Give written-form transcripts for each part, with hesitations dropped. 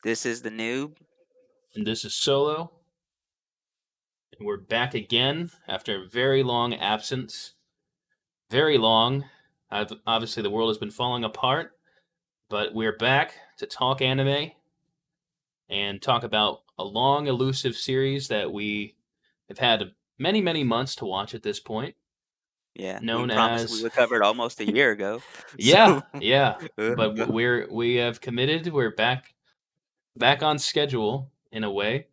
This is the noob. And this is Solo, and we're back again after a very long absence. Very long. Obviously, the world has been falling apart, but we're back to talk anime and talk about a long, elusive series that we have had many, many months to watch at this point, Yeah, we known promised we as would cover it almost a year ago. yeah, So, yeah. uh, But we have committed. We're back on schedule in a way,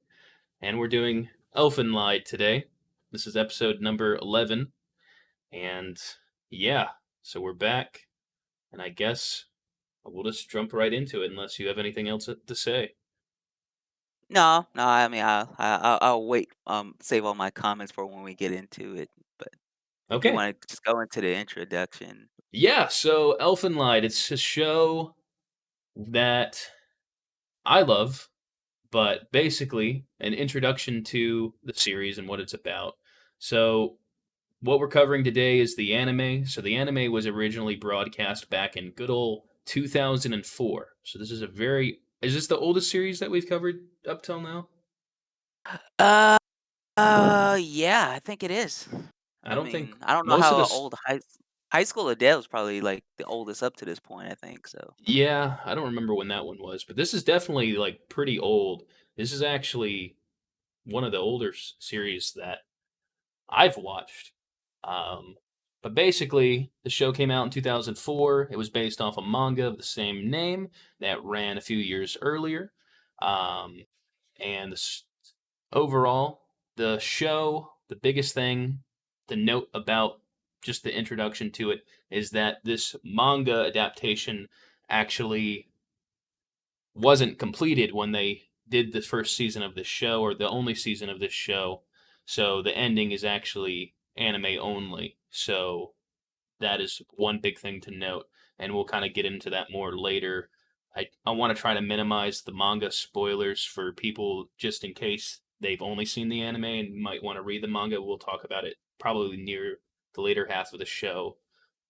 and we're doing Elfen Lied today. This is episode number 11. And yeah, so we're back, and I guess we'll just jump right into it unless you have anything else to say. no. I mean, I'll wait. Save all my comments for when we get into it. But if you Okay. want to just go into the introduction. Yeah, so Elfenlight, it's a show that I love, but basically an introduction to the series and what it's about. So, what we're covering today is the anime. So, the anime was originally broadcast back in good old 2004. So, this is a very. Is this the oldest series that we've covered up till now? Uh, yeah, I think it is. I I don't think mean, I don't know most of how this. old High School of Dead was probably like the oldest up to this point. I think so. Yeah, I don't remember when that one was, but this is definitely like pretty old. This is actually one of the older series that I've watched. Um, but basically, the show came out in 2004. It was based off a manga of the same name that ran a few years earlier. Um, and overall, the show, the biggest thing to note about just the introduction to it is that this manga adaptation actually wasn't completed when they did the first season of this show or the only season of this show. So the ending is actually anime only. So that is one big thing to note, and we'll kind of get into that more later. I want to try to minimize the manga spoilers for people just in case they've only seen the anime and might want to read the manga. We'll talk about it probably near the later half of the show.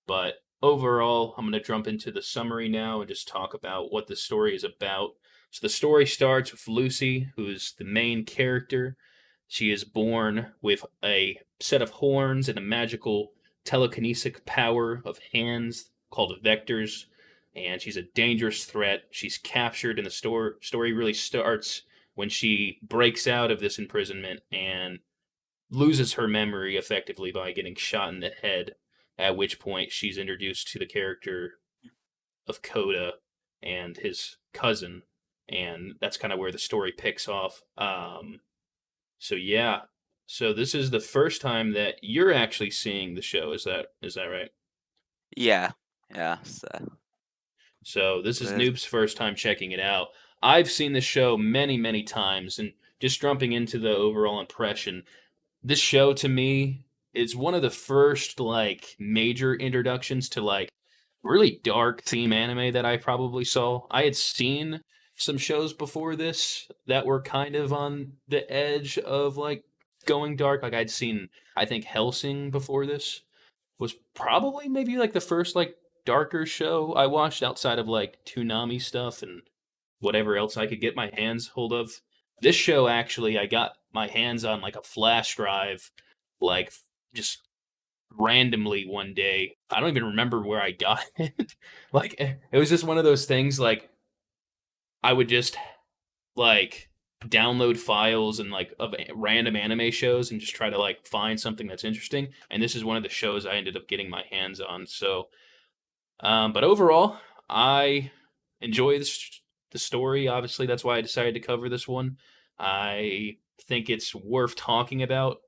But overall, I'm going to jump into the summary now and just talk about what the story is about. So the story starts with Lucy, who's the main character. She is born with a set of horns and a magical telekinetic power of hands called vectors, and she's a dangerous threat. She's captured, and the story really starts when she breaks out of this imprisonment and loses her memory effectively by getting shot in the head. At which point, she's introduced to the character of Coda and his cousin, and that's kind of where the story picks off. So yeah, so this is the first time that you're actually seeing the show. Is that right? Yeah, yeah. So, So this is uh, Noob's first time checking it out. I've seen the show many, many times, and just jumping into the overall impression, this show to me is one of the first like major introductions to like really dark theme anime that I probably saw. I had seen some shows before this that were kind of on the edge of like going dark. Like I'd seen I think Helsing before this was probably maybe like the first like darker show I watched outside of like Toonami stuff and whatever else I could get my hands hold of. This show actually I got my hands on like a flash drive like just randomly one day. I don't even remember where I got it. Like it was just one of those things like I would just like download files and like of random anime shows and just try to like find something that's interesting. And this is one of the shows I ended up getting my hands on. So, but overall, I enjoy the story. Obviously, that's why I decided to cover this one. I think it's worth talking about.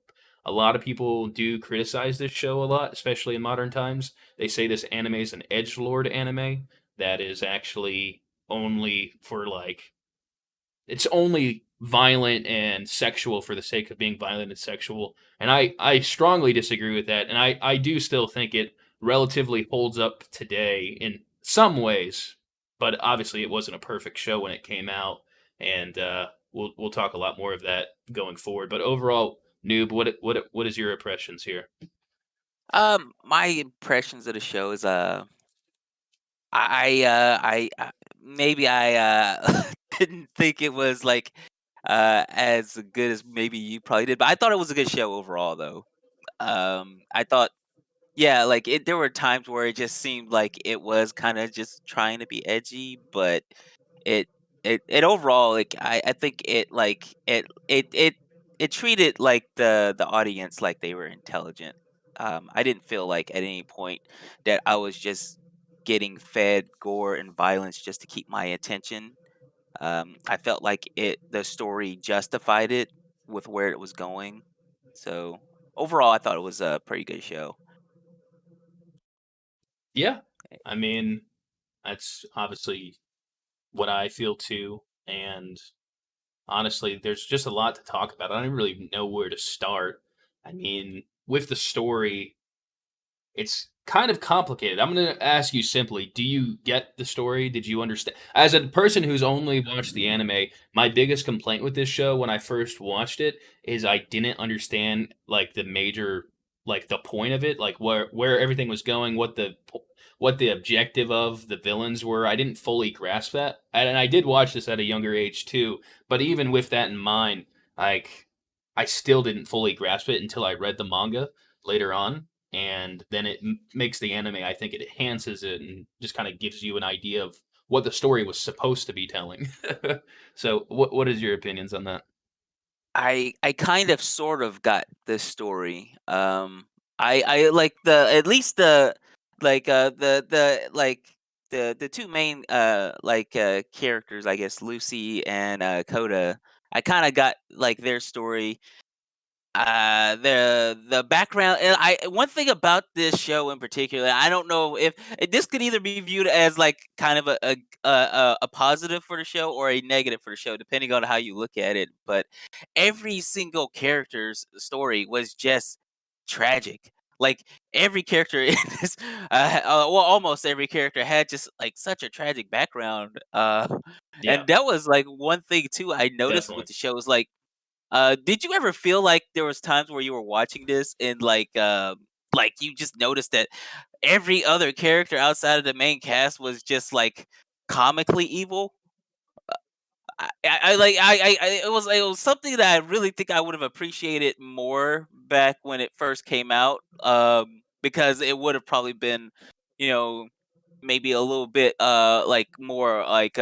A lot of people do criticize this show a lot, especially in modern times. They say this anime is an edge lord anime that is actually only for like it's only violent and sexual for the sake of being violent and sexual. And I strongly disagree with that. And I do still think it relatively holds up today in some ways. But obviously, it wasn't a perfect show when it came out. And we'll talk a lot more of that going forward. But overall, Noob, what is your impressions here? my impressions of the show is maybe I didn't think it was like as good as maybe you probably did, but I thought it was a good show overall though. I thought yeah, like there were times where it just seemed like it was kind of just trying to be edgy, but it it overall like I think it like it treated like the audience like they were intelligent. I didn't feel like at any point that I was just getting fed gore and violence just to keep my attention. I felt like the story justified it with where it was going. So overall, I thought it was a pretty good show. Yeah. I mean, that's obviously what I feel too. And honestly, there's just a lot to talk about. I don't really know where to start. I mean, with the story, it's kind of complicated. I'm going to ask you simply, do you get the story? Did you understand? As a person who's only watched the anime, my biggest complaint with this show when I first watched it is I didn't understand like the major like the point of it, like where everything was going, what the objective of the villains were. I didn't fully grasp that. And I did watch this at a younger age too, but even with that in mind, like I still didn't fully grasp it until I read the manga later on, and then it makes the anime. I think it enhances it and just kind of gives you an idea of what the story was supposed to be telling. So, what is your opinions on that? I kind of sort of got this story. I like the at least the like the like the two main characters, I guess Lucy and Coda. I kind of got like their story. The background and I one thing about this show in particular, I don't know if this could either be viewed as like kind of a positive for the show or a negative for the show, depending on how you look at it. But every single character's story was just tragic. Like every character in this, well, almost every character had just like such a tragic background. Yeah, And that was like one thing too I noticed with definitely. the show is did you ever feel like there was times where you were watching this and like you just noticed that every other character outside of the main cast was just like comically evil? It was something that I really think I would have appreciated more back when it first came out. Because it would have probably been, you know, maybe a little bit like more like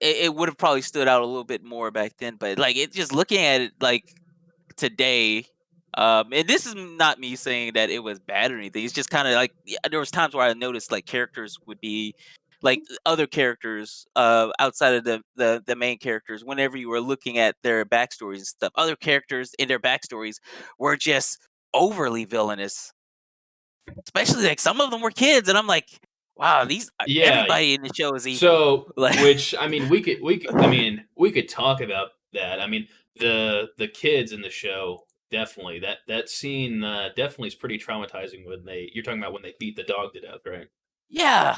it would have probably stood out a little bit more back then. But like it just looking at it like today. And this is not me saying that it was bad or anything. It's just kind of like yeah, there was times where I noticed like characters would be like other characters outside of the main characters. Whenever you were looking at their backstories and stuff, other characters in their backstories were just overly villainous. Especially like some of them were kids, and I'm like, wow, these Yeah. everybody in the show is evil. So, Like, which I mean, I mean, we could talk about that. I mean, the kids in the show definitely that scene definitely is pretty traumatizing when they. You're talking about when they beat the dog to death, right? yeah,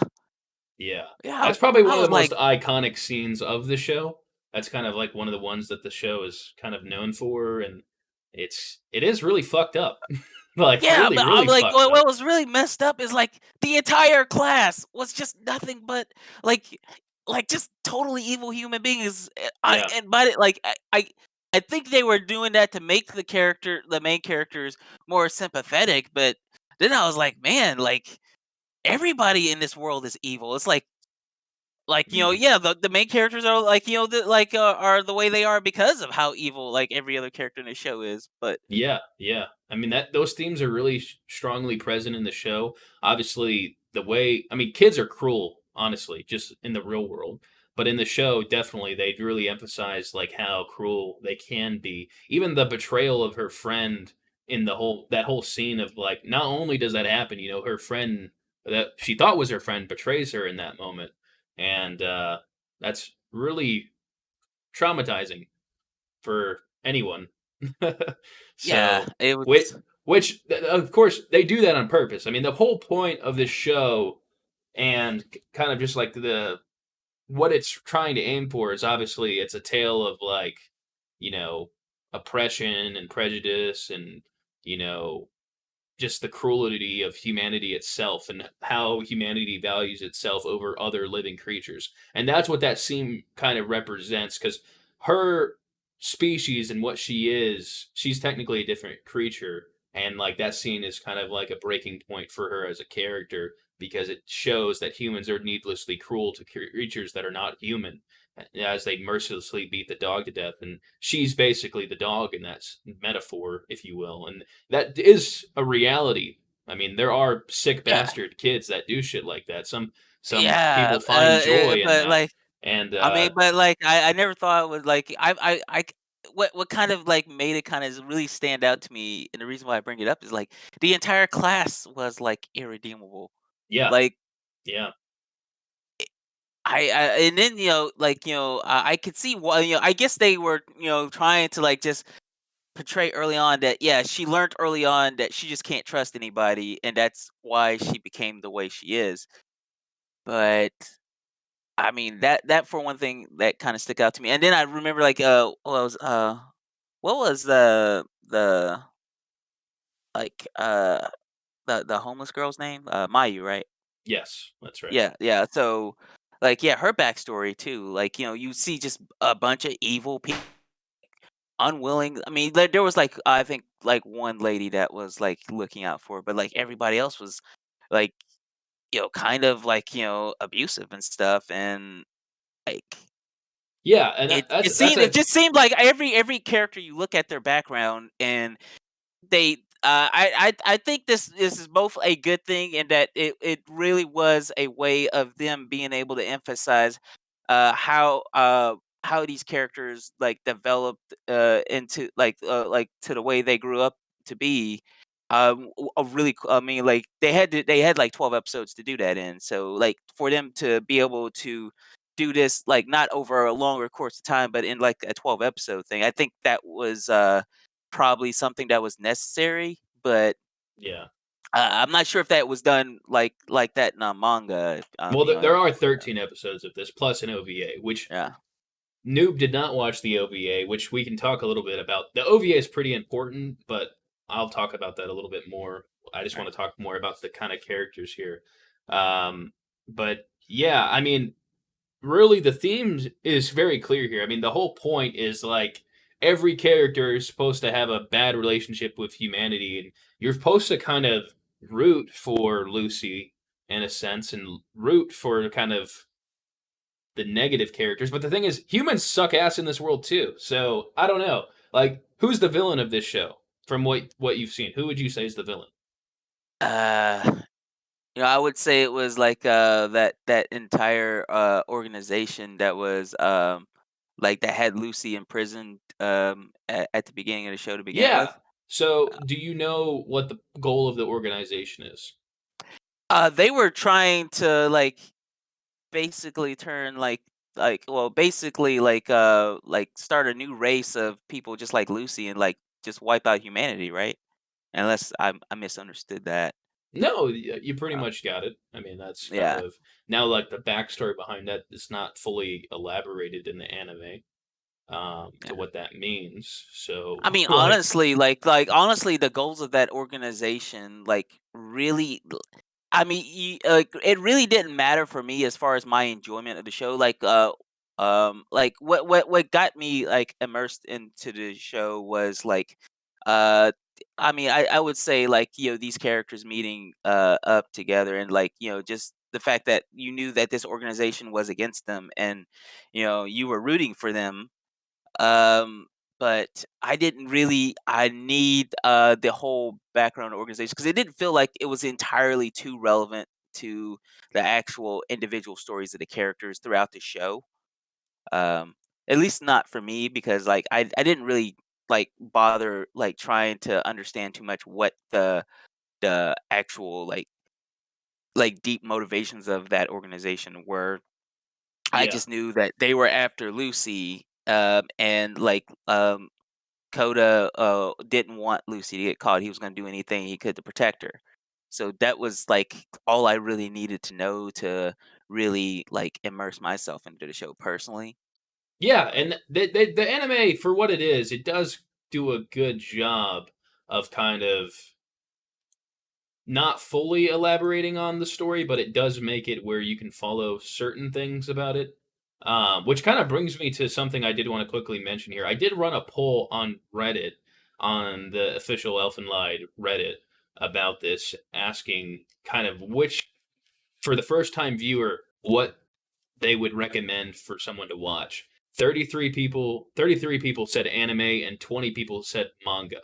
Yeah. yeah. That's probably I one of was the most like, iconic scenes of the show. That's kind of like one of the ones that the show is kind of known for, and it is really fucked up. Like, yeah, really, but I'm really like, fucked what up. was really messed up is like the entire class was just nothing but like, just totally evil human beings. I Yeah. and but it, like I think they were doing that to make the main characters more sympathetic. But then I was like, man, like everybody in this world is evil. It's like Mhm. yeah, the main characters are like are the way they are because of how evil like every other character in the show is. But Yeah, yeah. I mean that those themes are really strongly present in the show. Obviously, the way I mean, kids are cruel, honestly, just in the real world. But in the show, definitely they really emphasize like how cruel they can be. Even the betrayal of her friend in the whole that whole scene of like not only does that happen, you know, her friend that she thought was her friend betrays her in that moment. And that's really traumatizing for anyone. yeah, So, it which, was of course they do that on purpose. I mean, the whole point of this show and kind of just like the what it's trying to aim for is obviously it's a tale of like, you know, oppression and prejudice and, you know, just the cruelty of humanity itself and how humanity values itself over other living creatures. And that's what that scene kind of represents, because her species and what she is, she's technically a different creature. And like that scene is kind of like a breaking point for her as a character, because it shows that humans are needlessly cruel to creatures that are not human, as they mercilessly beat the dog to death. And she's basically the dog in that metaphor, if you will. And that is a reality. I mean, there are sick Yeah, bastard kids that do shit like that. Some yeah, people find joy in but that, like, and I mean, but like, I never thought it would like what kind of like made it kind of really stand out to me, and the reason why I bring it up is like the entire class was like irredeemable. yeah, Like yeah, I and then like I could see why I guess they were trying to like just portray early on that yeah she learned early on that she just can't trust anybody and that's why she became the way she is. But I mean that for one thing that kind of stuck out to me. And then I remember like what was the like the homeless girl's name? Mayu, right? yes, that's right. Yeah, yeah. So like yeah, her backstory too. Like you see just a bunch of evil people unwilling. I mean, there was like I think like one lady that was like looking out for her, but like everybody else was like kind of like abusive and stuff. And like Yeah, and that's it a just seemed like every character you look at their background and they I think this is both a good thing in that it really was a way of them being able to emphasize how these characters like developed into like to the way they grew up to be. A really I mean like they had like 12 episodes to do that in, so like for them to be able to do this like not over a longer course of time but in like a 12 episode thing, I think that was probably something that was necessary. But yeah. I'm not sure if that was done like that in a manga. Well, there are 13 episodes of this plus an OVA, which Yeah, Noob did not watch the OVA, which we can talk a little bit about. The OVA is pretty important, but I'll talk about that a little bit more. I just right. want to talk more about the kind of characters here. But yeah, I mean, really, the theme is very clear here. I mean, the whole point is like every character is supposed to have a bad relationship with humanity, and you're supposed to kind of root for Lucy in a sense, and root for kind of the negative characters. But the thing is, humans suck ass in this world too. So I don't know. Like, who's the villain of this show? From what you've seen, who would you say is the villain? uh I would say it was like that entire organization that was like that had Lucy imprisoned at the beginning of the show to begin Yeah. with. So, do you know what the goal of the organization is? They were trying to like basically turn well basically like start a new race of people just like Lucy and like just wipe out humanity, right? Unless I misunderstood that. No, you pretty Uh, much got it. I mean, that's kind yeah. of now like the backstory behind that is not fully elaborated in the anime, to Yeah. what that means. So, I mean, like, honestly, honestly, the goals of that organization, like, really, I mean, it really didn't matter for me as far as my enjoyment of the show. Like what got me like immersed into the show was like, uh, I mean, I would say like these characters meeting up together and like just the fact that you knew that this organization was against them and you were rooting for them. um, but I didn't really I need the whole background organization because it didn't feel like it was entirely too relevant to the actual individual stories of the characters throughout the show. Um, at least not for me because like I didn't really like bother like trying to understand too much what the actual like deep motivations of that organization were. I yeah, just knew that they were after Lucy, and like Coda didn't want Lucy to get caught. He was going to do anything he could to protect her. So that was like all I really needed to know to really like immerse myself into the show personally. yeah, and the anime for what it is, it does do a good job of kind of not fully elaborating on the story, but it does make it where you can follow certain things about it. Which kind of brings me to something I did want to quickly mention here. I did run a poll on Reddit, on the official Elfen Lied Reddit, about this, asking kind of which, for the first time viewer, what they would recommend for someone to watch. 33 people said anime and 20 people said manga.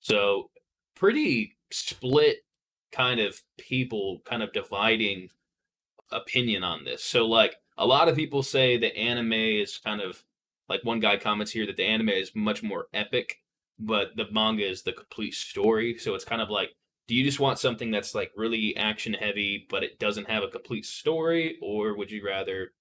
So pretty split kind of people kind of dividing opinion on this. So like a lot of people say the anime is kind of like one guy comments here that the anime is much more epic, but the manga is the complete story. So it's kind of like, do you just want something that's like really action heavy, but it doesn't have a complete story, or would you rather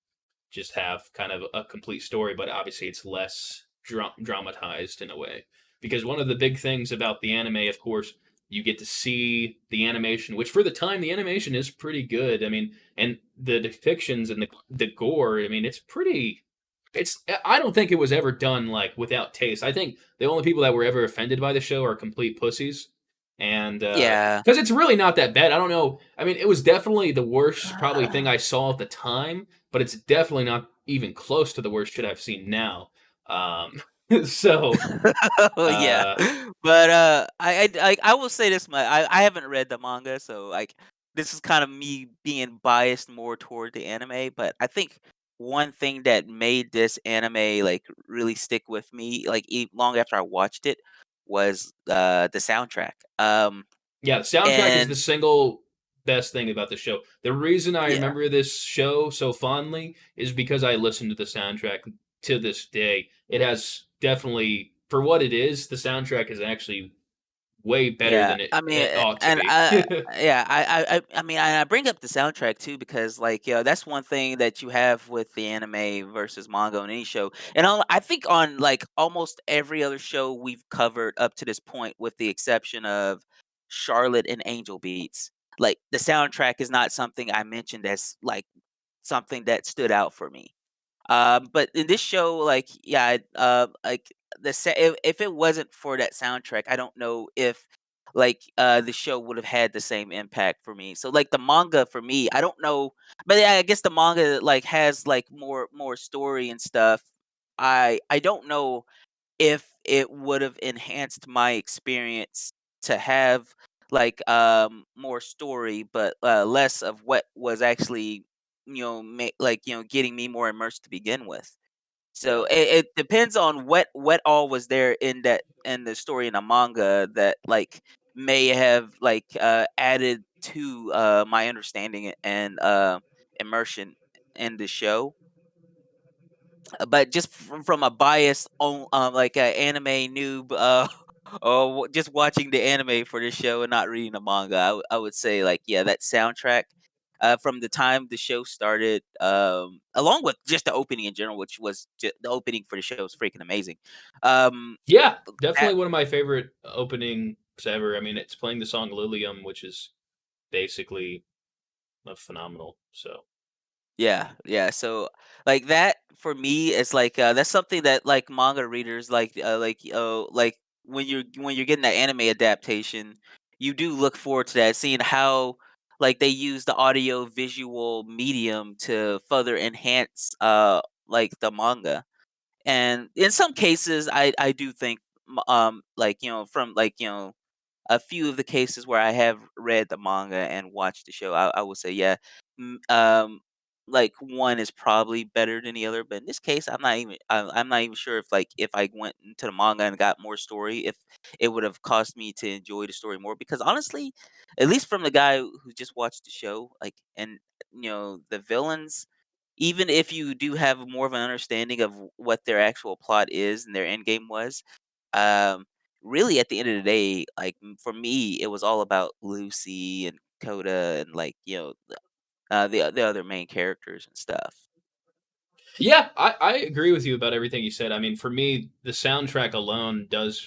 just have kind of a complete story, but obviously it's less dramatized in a way? Because one of the big things about the anime, of course, you get to see the animation, which for the time the animation is pretty good. I mean, and the depictions and the gore. I mean, it's pretty. It's. I don't think it was ever done like without taste. I think the only people that were ever offended by the show are complete pussies, and Yeah. because it's really not that bad. I don't know. I mean, it was definitely the worst probably thing I saw at the time, but it's definitely not even close to the worst shit I've seen now. So Oh yeah, uh, but I will say this much: I haven't read the manga, so like this is kind of me being biased more toward the anime. But I think one thing that made this anime like really stick with me, like long after I watched it, was the soundtrack. yeah, the soundtrack is the And single best thing about the show. The reason I yeah, remember this show so fondly is because I listened to the soundtrack to this day. It has definitely, for what it is, the soundtrack is actually way better yeah. than I mean, it ought to and be. yeah, I mean, I bring up the soundtrack too because, like, that's one thing that you have with the anime versus manga on any show, and I think on like almost every other show we've covered up to this point, with the exception of Charlotte and Angel Beats, like the soundtrack is not something I mentioned as like something that stood out for me. But in this show, like, yeah, like if it wasn't for that soundtrack, I don't know if like the show would have had the same impact for me. So like the manga for me, I don't know, but yeah, I guess the manga like has like more story and stuff. I don't know if it would have enhanced my experience to have like more story but less of what was actually like getting me more immersed to begin with. So Yeah. it depends on what all was there in that in the story in the manga that like may have like added to my understanding and immersion in the show. But just from a bias on like a anime noob, or just watching the anime for this show and not reading the manga, I would say like yeah, that soundtrack from the time the show started, along with just the opening in general, which was the opening for the show was freaking amazing. Um, Yeah, that definitely one of my favorite openings ever. I mean, it's playing the song Lilium, which is basically phenomenal. So, Yeah, yeah. So like that for me is like that's something that like manga readers like when you're getting that anime adaptation, you do look forward to that, seeing how like they use the audio visual medium to further enhance like the manga. And in some cases I do think like from like a few of the cases where I have read the manga and watched the show, I would say, yeah, mm, um, like one is probably better than the other. But in this case, I'm not even sure if like if I went into the manga and got more story, if it would have caused me to enjoy the story more. Because honestly, at least from the guy who just watched the show, like and the villains. Even if you do have more of an understanding of what their actual plot is and their end game was, um, really, at the end of the day, like, for me, it was all about Lucy and Coda and, like, the other main characters and stuff. yeah, I agree with you about everything you said. I mean, for me, the soundtrack alone does.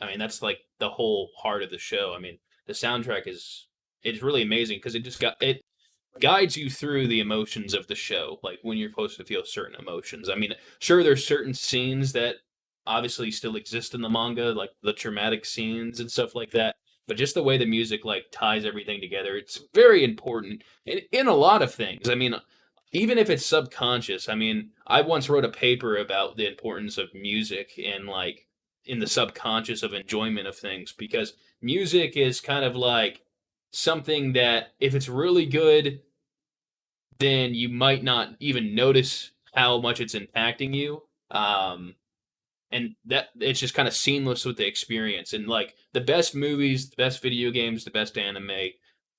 I mean, that's like the whole heart of the show. I mean, the soundtrack is it's really amazing because it guides you through the emotions of the show, like when you're supposed to feel certain emotions. I mean, sure, there's certain scenes that obviously still exist in the manga, like the traumatic scenes and stuff like that. but just the way the music like ties everything together, it's very important in a lot of things. I mean, even if it's subconscious. I mean, I once wrote a paper about the importance of music and like in the subconscious of enjoyment of things, because music is kind of like something that if it's really good, then you might not even notice how much it's impacting you. And that it's just kind of seamless with the experience. And like the best movies, the best video games, the best anime,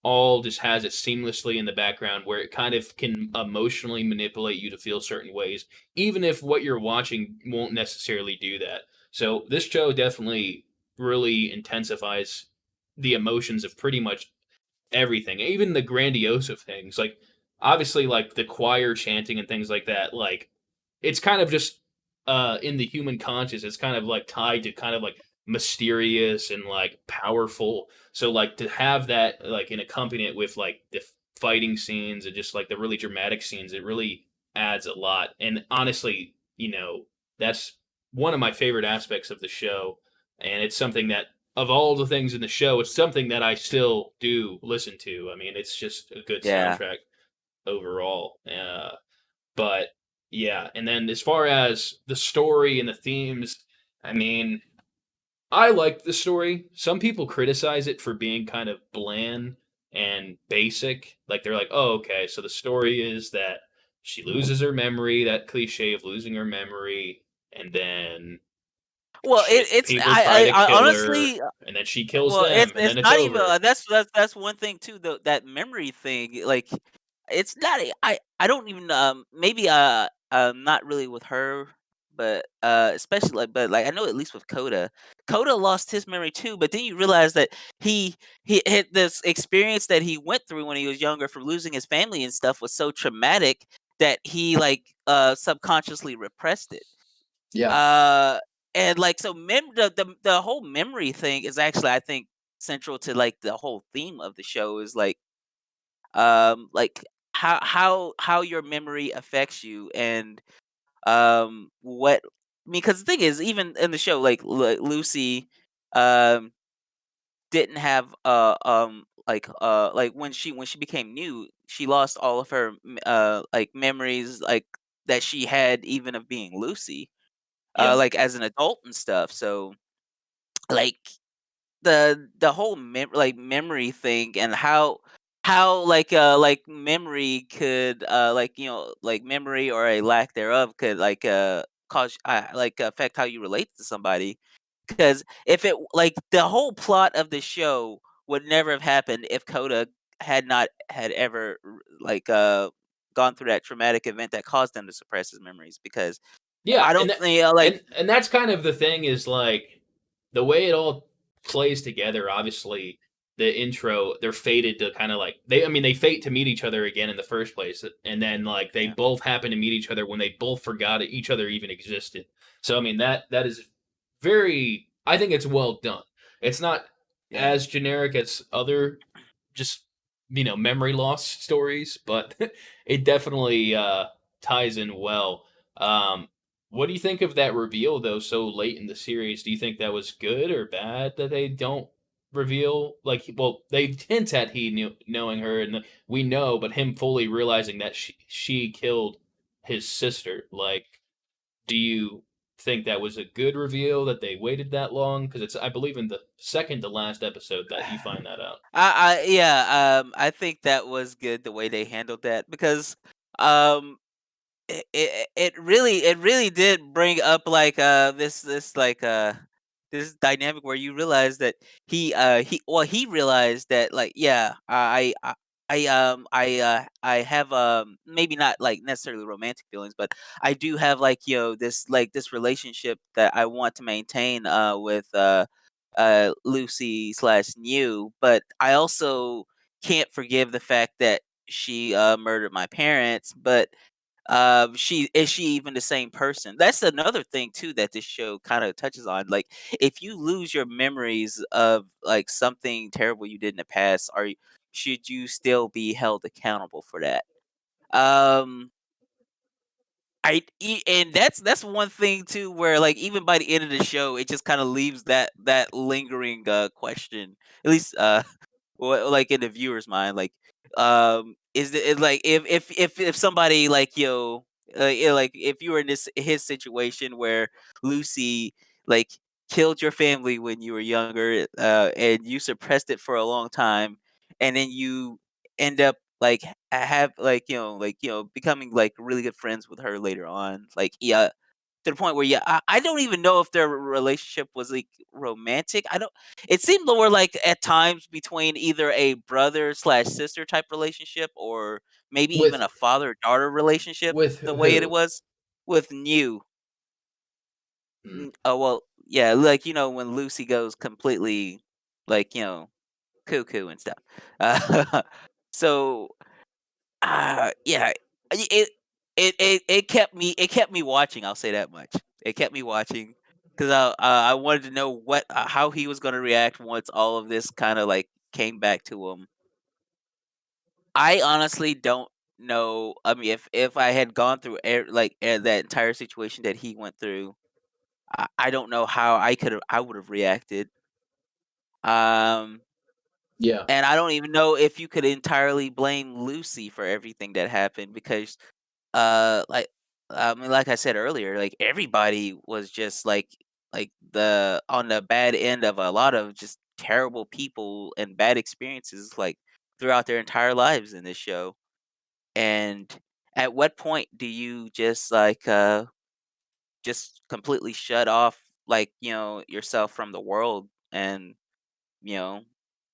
all just has it seamlessly in the background where it kind of can emotionally manipulate you to feel certain ways, even if what you're watching won't necessarily do that. So this show definitely really intensifies the emotions of pretty much everything, even the grandiose of things. Like obviously, like the choir chanting and things like that. Like it's kind of just in the human conscious. It's kind of like tied to kind of like mysterious and like powerful. So like to have that like and accompany it with like the fighting scenes and just like the really dramatic scenes, it really adds a lot. And honestly, that's one of my favorite aspects of the show, and it's something that of all the things in the show, it's something that I still do listen to. I mean, it's just a good Yeah. soundtrack overall. But yeah, and then as far as the story and the themes, I mean, I like the story. Some people criticize it for being kind of bland and basic. Like they're like, "Oh, okay, so the story is that she loses her memory, that cliche of losing her memory, and then Well, it's people try to I kill her, honestly, and then she kills well, them, and it's then it's not even over." that's one thing too, though, that memory thing, like, it's not I don't even, maybe, not really with her, but, especially, like but, like, I know at least with Coda. Coda lost his memory too, but then you realize that he had this experience that he went through when he was younger from losing his family and stuff was so traumatic that he, like, subconsciously repressed it. Yeah. Uh, and like so, the whole memory thing is actually, I think, central to like the whole theme of the show is like how your memory affects you and what I mean because the thing is even in the show like Lucy um didn't have like when she became new she lost all of her like memories like that she had even of being Lucy Yeah, like as an adult and stuff. So like the whole memory thing and how like memory could like like memory or a lack thereof could like cause like affect how you relate to somebody because if it like the whole plot of the show would never have happened if Coda had not had ever like gone through that traumatic event that caused him to suppress his memories because yeah, I and don't that, think like and that's kind of the thing is like the way it all plays together. Obviously, the intro they're fated to kind of like I mean they fate to meet each other again in the first place, and then like they yeah both happen to meet each other when they both forgot each other even existed. So I mean that is very. I think it's well done. It's not yeah as generic as other just memory loss stories, but it definitely ties in well. Um, what do you think of that reveal though? So late in the series, do you think that was good or bad that they don't reveal? Like, well, they hint at he knew knowing her, and we know, but him fully realizing that she killed his sister. Like, do you think that was a good reveal that they waited that long? Because it's I believe in the second to last episode that you find that out. yeah, I think that was good the way they handled that because um it really did bring up like this like this dynamic where you realize that he realized that like yeah I have maybe not like necessarily romantic feelings but I do have like this relationship that I want to maintain with Lucy slash New but I also can't forgive the fact that she murdered my parents but she is she even the same person? That's another thing too that this show kind of touches on. Like, if you lose your memories of like something terrible you did in the past, should you still be held accountable for that? Um, and that's one thing too, where like even by the end of the show, it just kind of leaves that lingering question. At least well, like in the viewer's mind, like, is it like if somebody like like if you were in this his situation where Lucy like killed your family when you were younger, and you suppressed it for a long time, and then you end up like have like becoming like really good friends with her later on, like yeah, to the point where yeah, I don't even know if their relationship was like romantic. I don't. It seemed more like at times between either a brother slash sister type relationship or maybe even With a father daughter relationship. with The way it who? was with New. Hmm. Oh well, yeah, like when Lucy goes completely like cuckoo and stuff. So yeah, it it kept me watching. I'll say that much. It kept me watching because I wanted to know what how he was going to react once all of this kind of like came back to him. I honestly don't know. I mean, if I had gone through that entire situation that he went through, I don't know how I would have reacted. Um, Yeah. and I don't even know if you could entirely blame Lucy for everything that happened because like I mean, like I said earlier, like everybody was just like the on the bad end of a lot of just terrible people and bad experiences like throughout their entire lives in this show. And at what point do you just completely shut off like yourself from the world and you know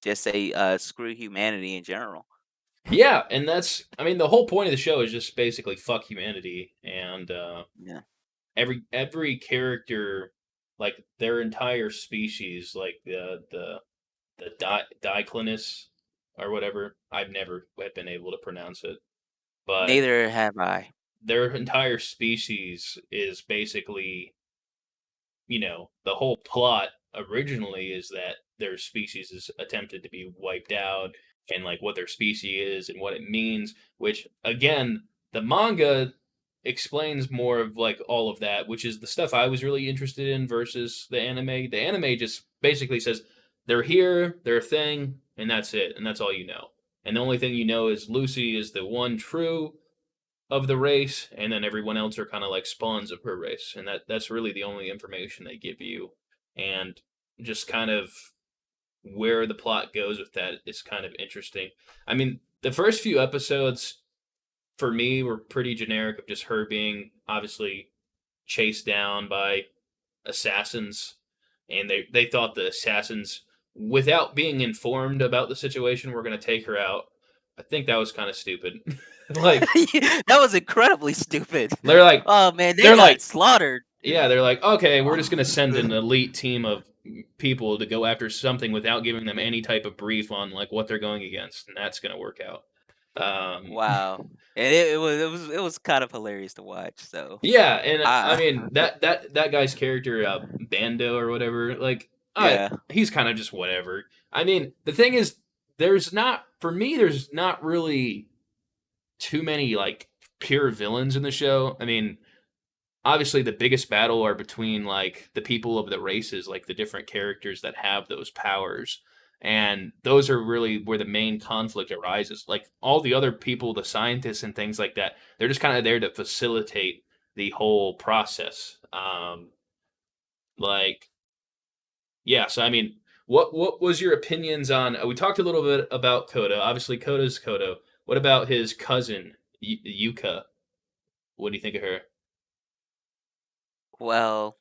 just say screw humanity in general? Yeah, and that's I mean the whole point of the show is just basically fuck humanity and Yeah. every character like their entire species like Diclinus or whatever. I've never have been able to pronounce it, but Neither have I. their entire species is basically, the whole plot originally is that their species is attempted to be wiped out and like what their species is and what it means, which again, the manga explains more of like all of that, which is the stuff I was really interested in versus the anime. The anime just basically says they're here, they're a thing, and that's it, and that's all you know. And the only thing you know is Lucy is the one true of the race, and then everyone else are kind of like spawns of her race, and that's really the only information they give you, and just kind of where the plot goes with that is kind of interesting. I mean, the first few episodes for me were pretty generic of just her being obviously chased down by assassins, and they thought the assassins, without being informed about the situation, were going to take her out. I think that was kind of stupid. Like That was incredibly stupid. they're like Oh man, they they're got like slaughtered. yeah, they're like, okay, we're just Oh, going to send an elite team of people to go after something without giving them any type of brief on like what they're going against, and that's going to work out. wow. And it was kind of hilarious to watch. So Yeah, and I I mean that guy's character, Bando or whatever, like, yeah. he's kind of just whatever. I mean, the thing is, there's not for me. There's not really too many like pure villains in the show. I mean, obviously the biggest battle are between like the people of the races, like the different characters that have those powers, and those are really where the main conflict arises. Like all the other people, the scientists and things like that, they're just kind of there to facilitate the whole process. Like yeah, so I mean, what was your opinions on? We talked a little bit about Koda. Obviously, Koda's Kodo. What about his cousin Yuka? What do you think of her? Well,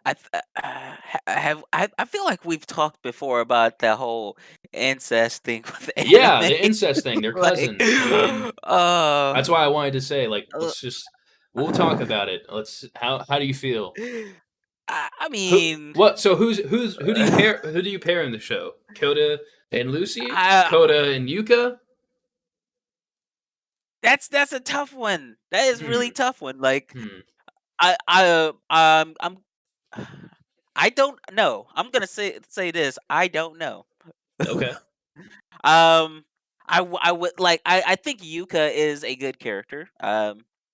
I feel like we've talked before about the whole incest thing with Yeah, anime. the incest thing. They're Like, cousins. I mean, that's why I wanted to say, like, uh, let's just we'll talk about it. Let's how do you feel? I Who mean, what? So who do you pair in the show? Koda and Lucy, I Koda and Yuka. that's a tough one. That is really Hmm. tough one. Like Hmm. I'm I don't know. I'm gonna say this. I don't know. Okay. I would like. I think Yuka is a good character.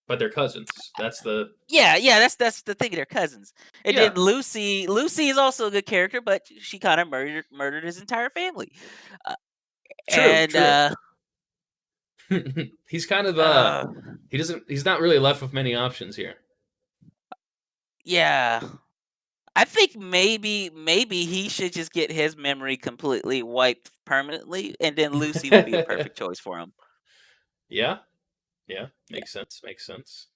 but they're cousins. That's the Yeah, that's the thing. They're cousins. And then yeah. Lucy is also a good character, but she kind of murdered his entire family. Uh, True, and true. He's kind of uh, he's not really left with many options here. yeah, I think maybe he should just get his memory completely wiped permanently, and then Lucy would be a perfect choice for him. Yeah, yeah, Yeah. makes sense, makes sense.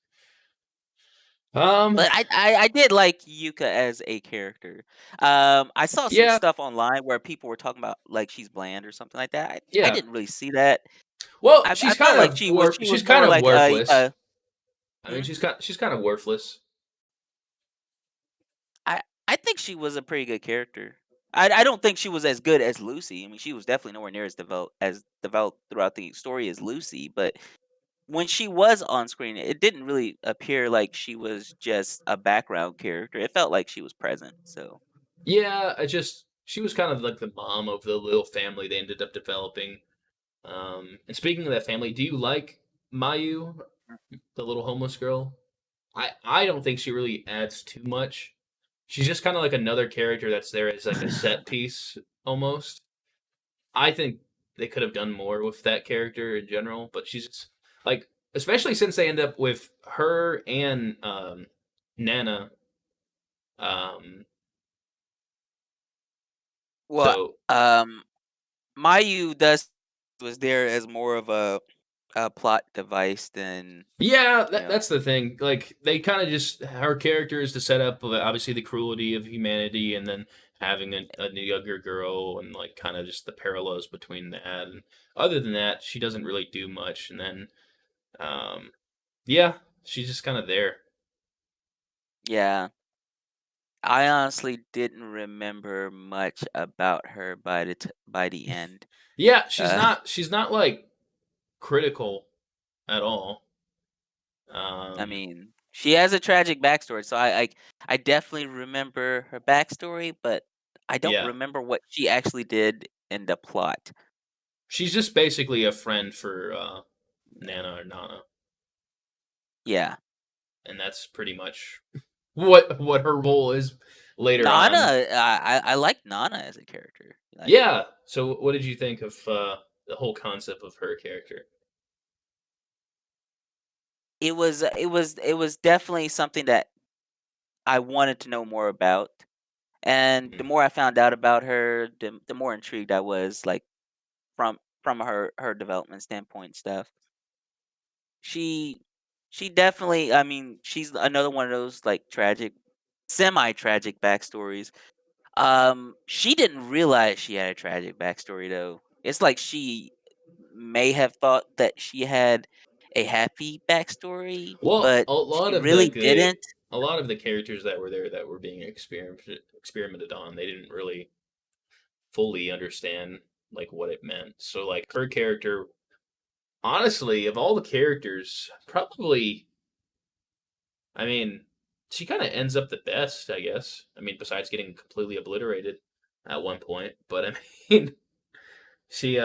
Um, But I did like Yuka as a character. I saw some yeah, stuff online where people were talking about like she's bland or something like that. I yeah. didn't really see that. Well, I felt like she was she's kind more of like worthless. I mean, mhm. she's kind of worthless. I think she was a pretty good character. I don't think she was as good as Lucy. I mean, she was definitely nowhere near as developed throughout the story as Lucy. But when she was on screen, it didn't really appear like she was just a background character. It felt like she was present. So Yeah, I just she was kind of like the mom of the little family they ended up developing. And speaking of that family, do you like Mayu, the little homeless girl? I don't think she really adds too much. She's just kind of like another character that's there as like a set piece almost. I think they could have done more with that character in general, but she's just, like, especially since they end up with her and Nana. Um, well, so um, Mayu does was there as more of a plot device than yeah, you know. that's the thing. Like they kind of just her character is to set up obviously the cruelty of humanity, and then having a new younger girl, and like kind of just the parallels between that. And other than that, she doesn't really do much. And then um, yeah, she's just kind of there. Yeah, I honestly didn't remember much about her by the end. Yeah, Uh, she's not like critical at all. I Um, mean, she has a tragic backstory, so I definitely remember her backstory, but I don't yeah, remember what she actually did in the plot. she's just basically a friend for Nana or Nana, Yeah, and that's pretty much what her role is later Nana, on. I like Nana as a character. Like Yeah. So, what did you think of the whole concept of her character? it was definitely something that I wanted to know more about, and the Mhm. more I found out about her, the more intrigued I was, like from her development standpoint and stuff. She she definitely I mean, she's another one of those, like, tragic semi-tragic backstories. She didn't realize she had a tragic backstory, though. It's like she may have thought that she had a happy backstory, Well, but she really didn't. a lot of the characters that were there that were being experimented on, they didn't really fully understand like what it meant. So, like her character, honestly, of all the characters, probably, I mean, she kind of ends up the best, I guess. I mean, besides getting completely obliterated at one point, but I mean, she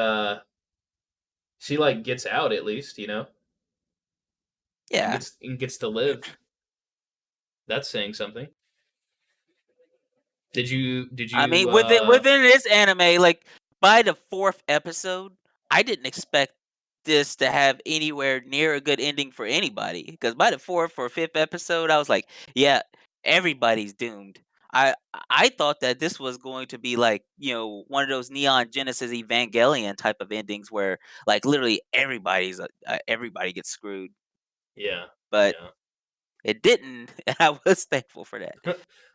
she like gets out at least, you know, Yeah. and gets to live. That's saying something. Did I you mean, within this anime, like by the fourth episode, I didn't expect this to have anywhere near a good ending for anybody. Because by the fourth or fifth episode, I was like, yeah, everybody's doomed. I thought that this was going to be like one of those Neon Genesis Evangelion type of endings where like literally everybody gets screwed, yeah, but yeah. it didn't, and I was thankful for that.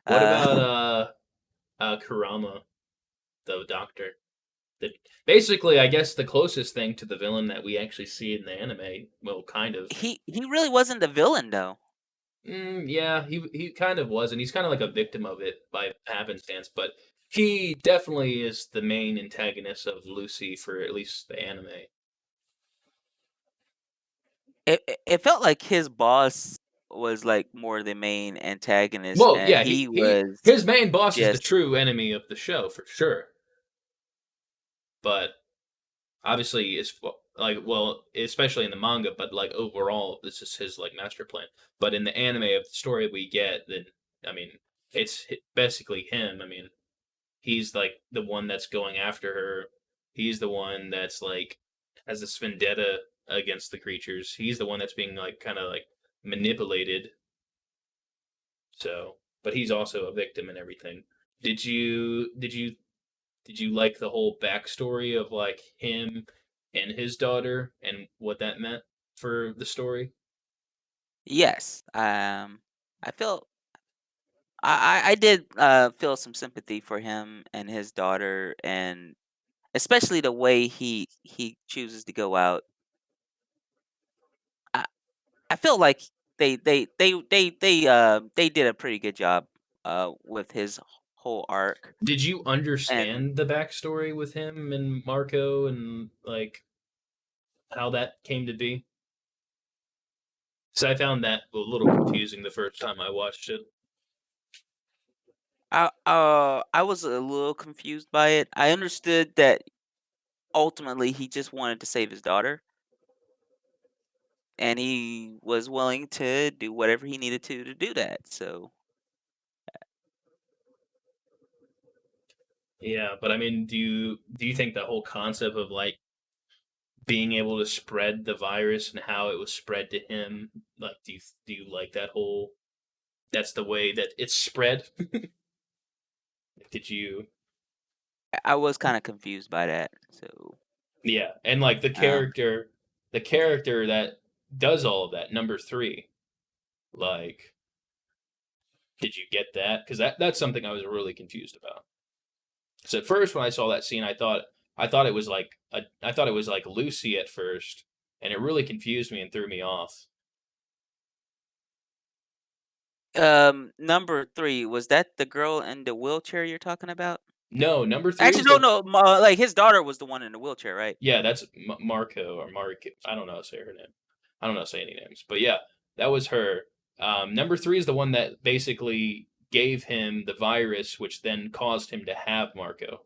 What Uh, about Kurama, the doctor? The basically, I guess the closest thing to the villain that we actually see in the anime. Well, kind of. he really wasn't the villain though. Yeah, he kind of was, and he's kind of like a victim of it by happenstance. But he definitely is the main antagonist of Lucy for at least the anime. It felt like his boss was like more the main antagonist, Well, and yeah, he he was his main boss is the just true enemy of the show for sure. But obviously, like, well, especially in the manga, but like overall, this is his like master plan. But in the anime of the story we get, then I mean, it's basically him. I mean, he's like the one that's going after her. He's the one that's like has this vendetta against the creatures. He's the one that's being like kind of like manipulated. So, but he's also a victim and everything. Did you like the whole backstory of like him and his daughter and what that meant for the story? Yes. I feel I did feel some sympathy for him and his daughter, and especially the way he chooses to go out. I I feel like they did a pretty good job with his whole arc. Did you And understand the backstory with him and Marco and like how that came to be? So I found that a little confusing the first time I watched it. I was a little confused by it. I understood that ultimately he just wanted to save his daughter, and he was willing to do whatever he needed to do that. So Yeah, but I mean, do you think the whole concept of like being able to spread the virus and how it was spread to him, like do you like that whole that's the way that it's spread? Did you I was kind of confused by that. So Yeah, and like um, the character that does all of that, number 3, like did you get that? Cuz that's something I was really confused about. So at first when I saw that scene, I thought it was like I thought it was like Lucy at first, and it really confused me and threw me off. number 3, was that the girl in the wheelchair you're talking about? No, number 3 Actually, was no, the no. Like his daughter was the one in the wheelchair, right? Yeah, that's Marco or Mark. I don't know how to say her name. I don't know how to say any names, but yeah, that was her. Number 3 is the one that basically gave him the virus, which then caused him to have Marco,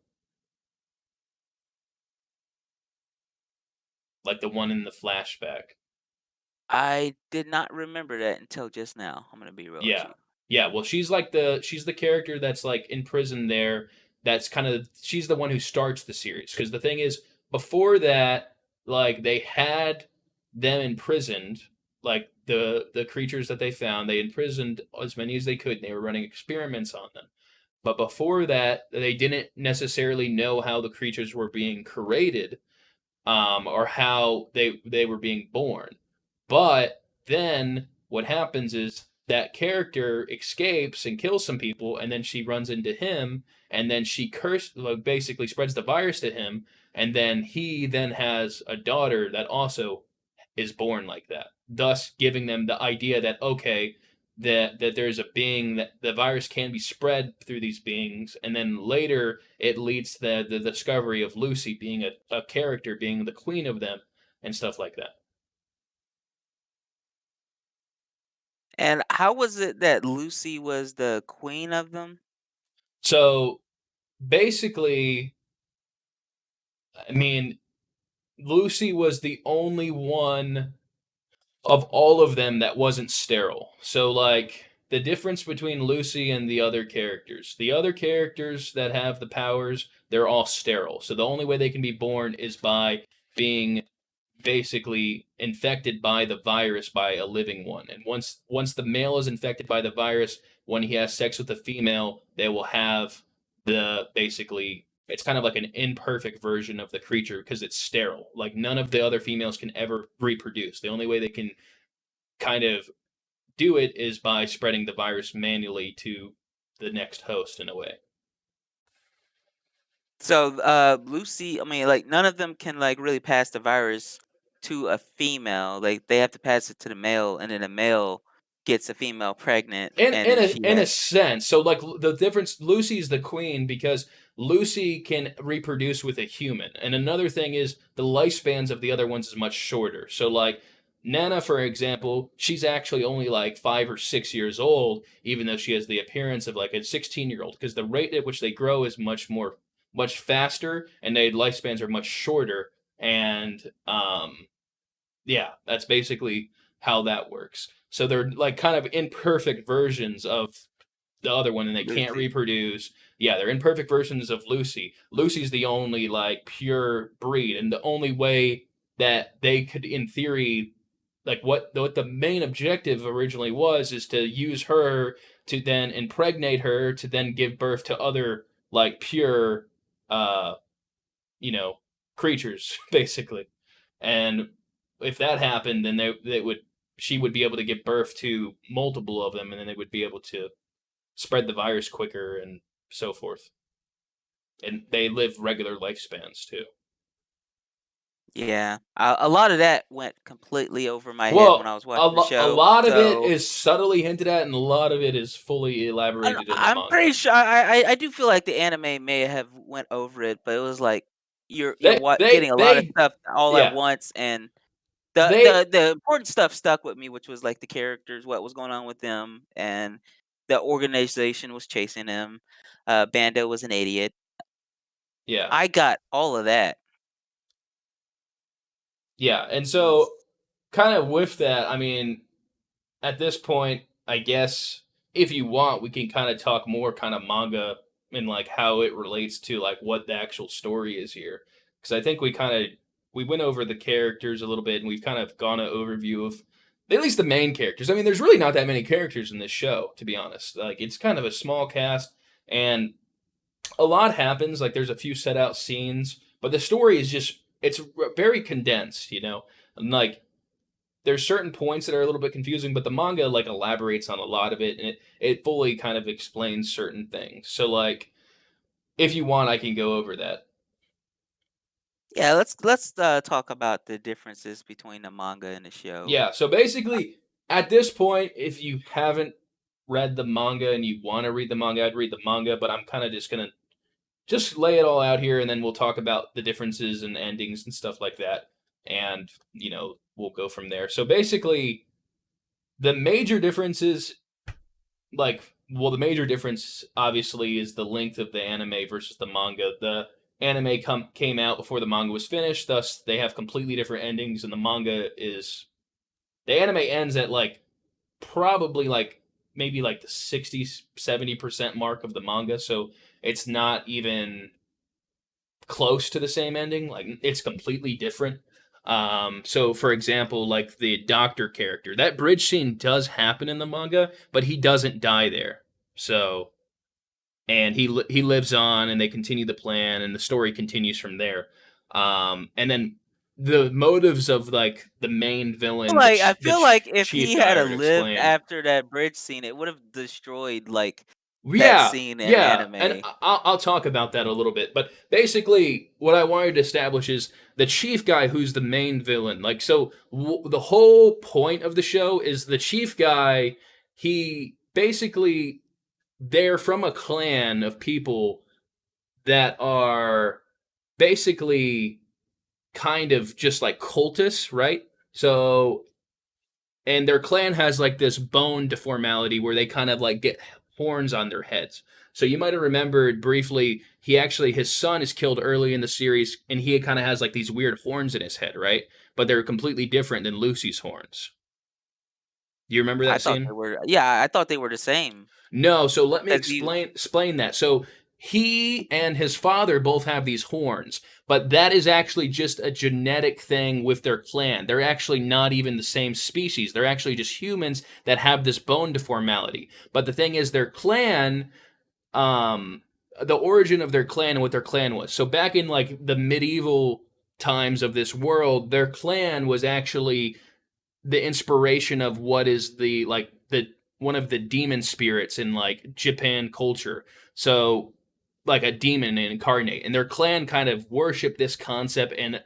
like the one in the flashback. I did not remember that until just now. I'm gonna be real with Yeah. you. Yeah, well she's the character that's like in prison there. That's kind of she's the one who starts the series because the thing is before that like they had them imprisoned like the creatures that they found they imprisoned as many as they could and they were running experiments on them. But before that they didn't necessarily know how the creatures were being created or how they were being born. But then what happens is that character escapes and kills some people, and then she runs into him, and then she like, basically spreads the virus to him, and then he then has a daughter that also is born like that, thus giving them the idea that okay, that there's a being that the virus can be spread through these beings, and then later it leads to the discovery of Lucy being a character, being the queen of them, and stuff like that. And how was it that Lucy was the queen of them? So basically, I mean, Lucy was the only one of all of them that wasn't sterile. So like the difference between Lucy and the other characters that have the powers, they're all sterile. So the only way they can be born is by being basically infected by the virus by a living one. And once the male is infected by the virus, when he has sex with the female, they will have the basically it's kind of like an imperfect version of the creature because it's sterile. Like none of the other females can ever reproduce. The only way they can kind of do it is by spreading the virus manually to the next host in a way. So, Lucy, I mean, like none of them can like really pass the virus to a female. Like they have to pass it to the male, and then the male gets a female pregnant, in and in then a she in a has. sense. So like the difference, Lucy's the queen because Lucy can reproduce with a human, and another thing is the lifespans of the other ones is much shorter. So like Nana, for example, she's actually only like 5 or 6 years old, even though she has the appearance of like a 16-year-old, because the rate at which they grow is much faster, and their lifespans are much shorter. and yeah, that's basically how that works. So they're like kind of imperfect versions of the other one, and they can't Lucy. reproduce. Yeah, they're imperfect versions of Lucy. Lucy's the only like pure breed, and the only way that they could, in theory, like what the main objective originally was, is to use her to then impregnate her to then give birth to other like pure, uh, you know, creatures basically. And if that happened, then they would she would be able to give birth to multiple of them, and then they would be able to spread the virus quicker and so forth. And they live regular lifespans too. Yeah, a lot of that went completely over my head when Well, I was watching the a show. lot of it So is subtly hinted at, and a lot of it is fully elaborated in the I'm manga. pretty sure I do feel like the anime may have went over it, but it was like you're getting a lot of They stuff all at yeah once, and the they the the important stuff stuck with me, which was like the characters, what was going on with them, and the organization was chasing him. Bando was an idiot. yeah I got all of that. yeah, and It was so kind of with that, I mean, at this point, I guess if you want, we can kind of talk more kind of manga and like how it relates to like what the actual story is here. Because I think we went over the characters a little bit, and we've kind of gone an overview of at least the main characters. I mean, there's really not that many characters in this show, to be honest. Like it's kind of a small cast, and a lot happens. Like there's a few set out scenes, but the story is just it's very condensed, you know. And like there's certain points that are a little bit confusing, but the manga like elaborates on a lot of it, and it fully kind of explains certain things. So like if you want, I can go over that. yeah. Let's talk about the differences between the manga and the show. Yeah, so basically at this point, if you haven't read the manga and you want to read the manga, I'd read the manga, but I'm kind of just going to just lay it all out here, and then we'll talk about the differences and endings and stuff like that. And, we'll go from there. So basically, the major differences, the major difference obviously is the length of the anime versus the manga. The anime came out before the manga was finished, thus they have completely different endings, and the anime ends at like probably like maybe like the 60-70% mark of the manga, so it's not even close to the same ending. Like it's completely different. So for example, like the doctor character, that bridge scene does happen in the manga, but he doesn't die there. So and he lives on, and they continue the plan, and the story continues from there. And then the motives of like the main villain, I feel like if chief he guy, had are a lived explained. after that bridge scene, it would have destroyed like that Yeah, scene in yeah, and anime. I'll talk about that a little bit. But basically, what I wanted to establish is the chief guy, who's the main villain. Like, so the whole point of the show is the chief guy. He basically they're from a clan of people that are basically kind of just like cultists, right? So and their clan has like this bone deformality where they kind of like get horns on their heads. So you might have remembered briefly, his son is killed early in the series, and he kind of has like these weird horns in his head, right? But they're completely different than Lucy's horns. Do you remember I that thought scene? they were, yeah, I thought they were the same No, so let me because he explain that. So he and his father both have these horns, but that is actually just a genetic thing with their clan. They're actually not even the same species. They're actually just humans that have this bone deformality. But the thing is, their clan, um, the origin of their clan and what their clan was. So back in like the medieval times of this world, their clan was actually the inspiration of what is the like the one of the demon spirits in like Japan culture. So like a demon incarnate, and their clan kind of worshiped this concept, and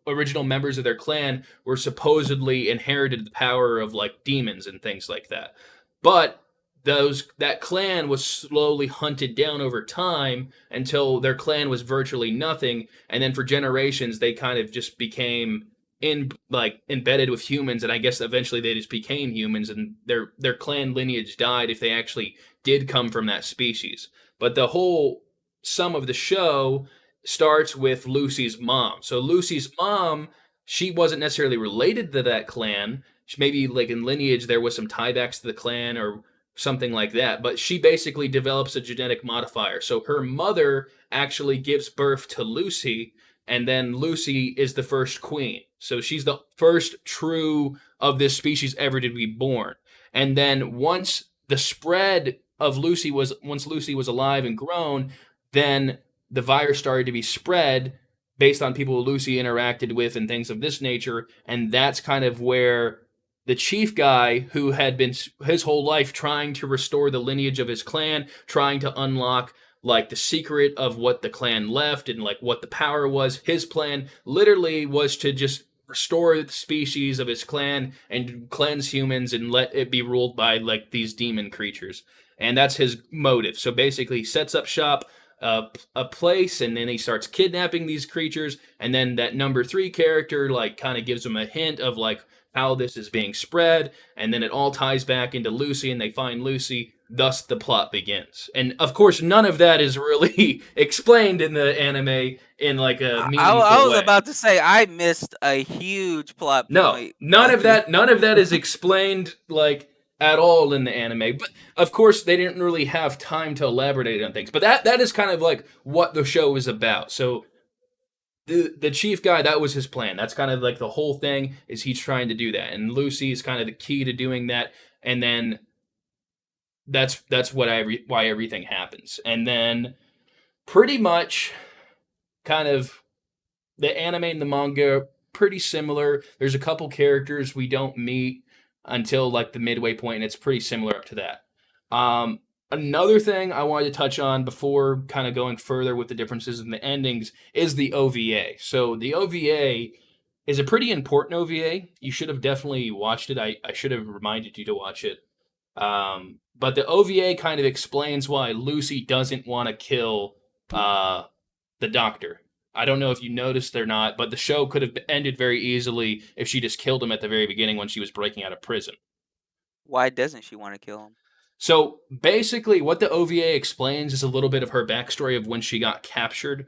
original members of their clan were supposedly inherited the power of like demons and things like that. But that clan was slowly hunted down over time until their clan was virtually nothing, and then for generations they kind of just became embedded with humans, and I guess eventually they just became humans, and their clan lineage died if they actually did come from that species. But the whole sum of the show starts with Lucy's mom. So Lucy's mom, she wasn't necessarily related to that clan. Maybe like in lineage there was some tiebacks to the clan or something like that. But she basically develops a genetic modifier. So her mother actually gives birth to Lucy, and then Lucy is the first queen. So she's the first true of this species ever to be born. And then once Lucy was alive and grown, then the virus started to be spread based on people Lucy interacted with and things of this nature. And that's kind of where the chief guy, who had been his whole life trying to restore the lineage of his clan, trying to unlock like the secret of what the clan left and like what the power was, his plan literally was to just restore the species of his clan and cleanse humans and let it be ruled by like these demon creatures. And that's his motive. So basically, he sets up shop, a place, and then he starts kidnapping these creatures. And then that number 3 character like kind of gives him a hint of like how this is being spread, and then it all ties back into Lucy, and they find Lucy. Thus, the plot begins. And of course, none of that is really explained in the anime in like a I meaningful was way. about to say I missed a huge plot No, point. none of that. None of that is explained like at all in the anime. But of course, they didn't really have time to elaborate on things. But that is kind of like what the show is about. So the chief guy, that was his plan. That's kind of like the whole thing, is he's trying to do that, and Lucy is kind of the key to doing that. And then that's why everything happens. And then pretty much kind of the anime and the manga pretty similar. There's a couple characters we don't meet until like the midway point, and it's pretty similar up to that. Another thing I wanted to touch on before kind of going further with the differences in the endings is the OVA. So the OVA is a pretty important OVA. You should have definitely watched it. I should have reminded you to watch it. But the OVA kind of explains why Lucy doesn't want to kill the doctor. I don't know if you noticed or not, but the show could have ended very easily if she just killed him at the very beginning when she was breaking out of prison. Why doesn't she want to kill him? So basically, what the OVA explains is a little bit of her backstory of when she got captured,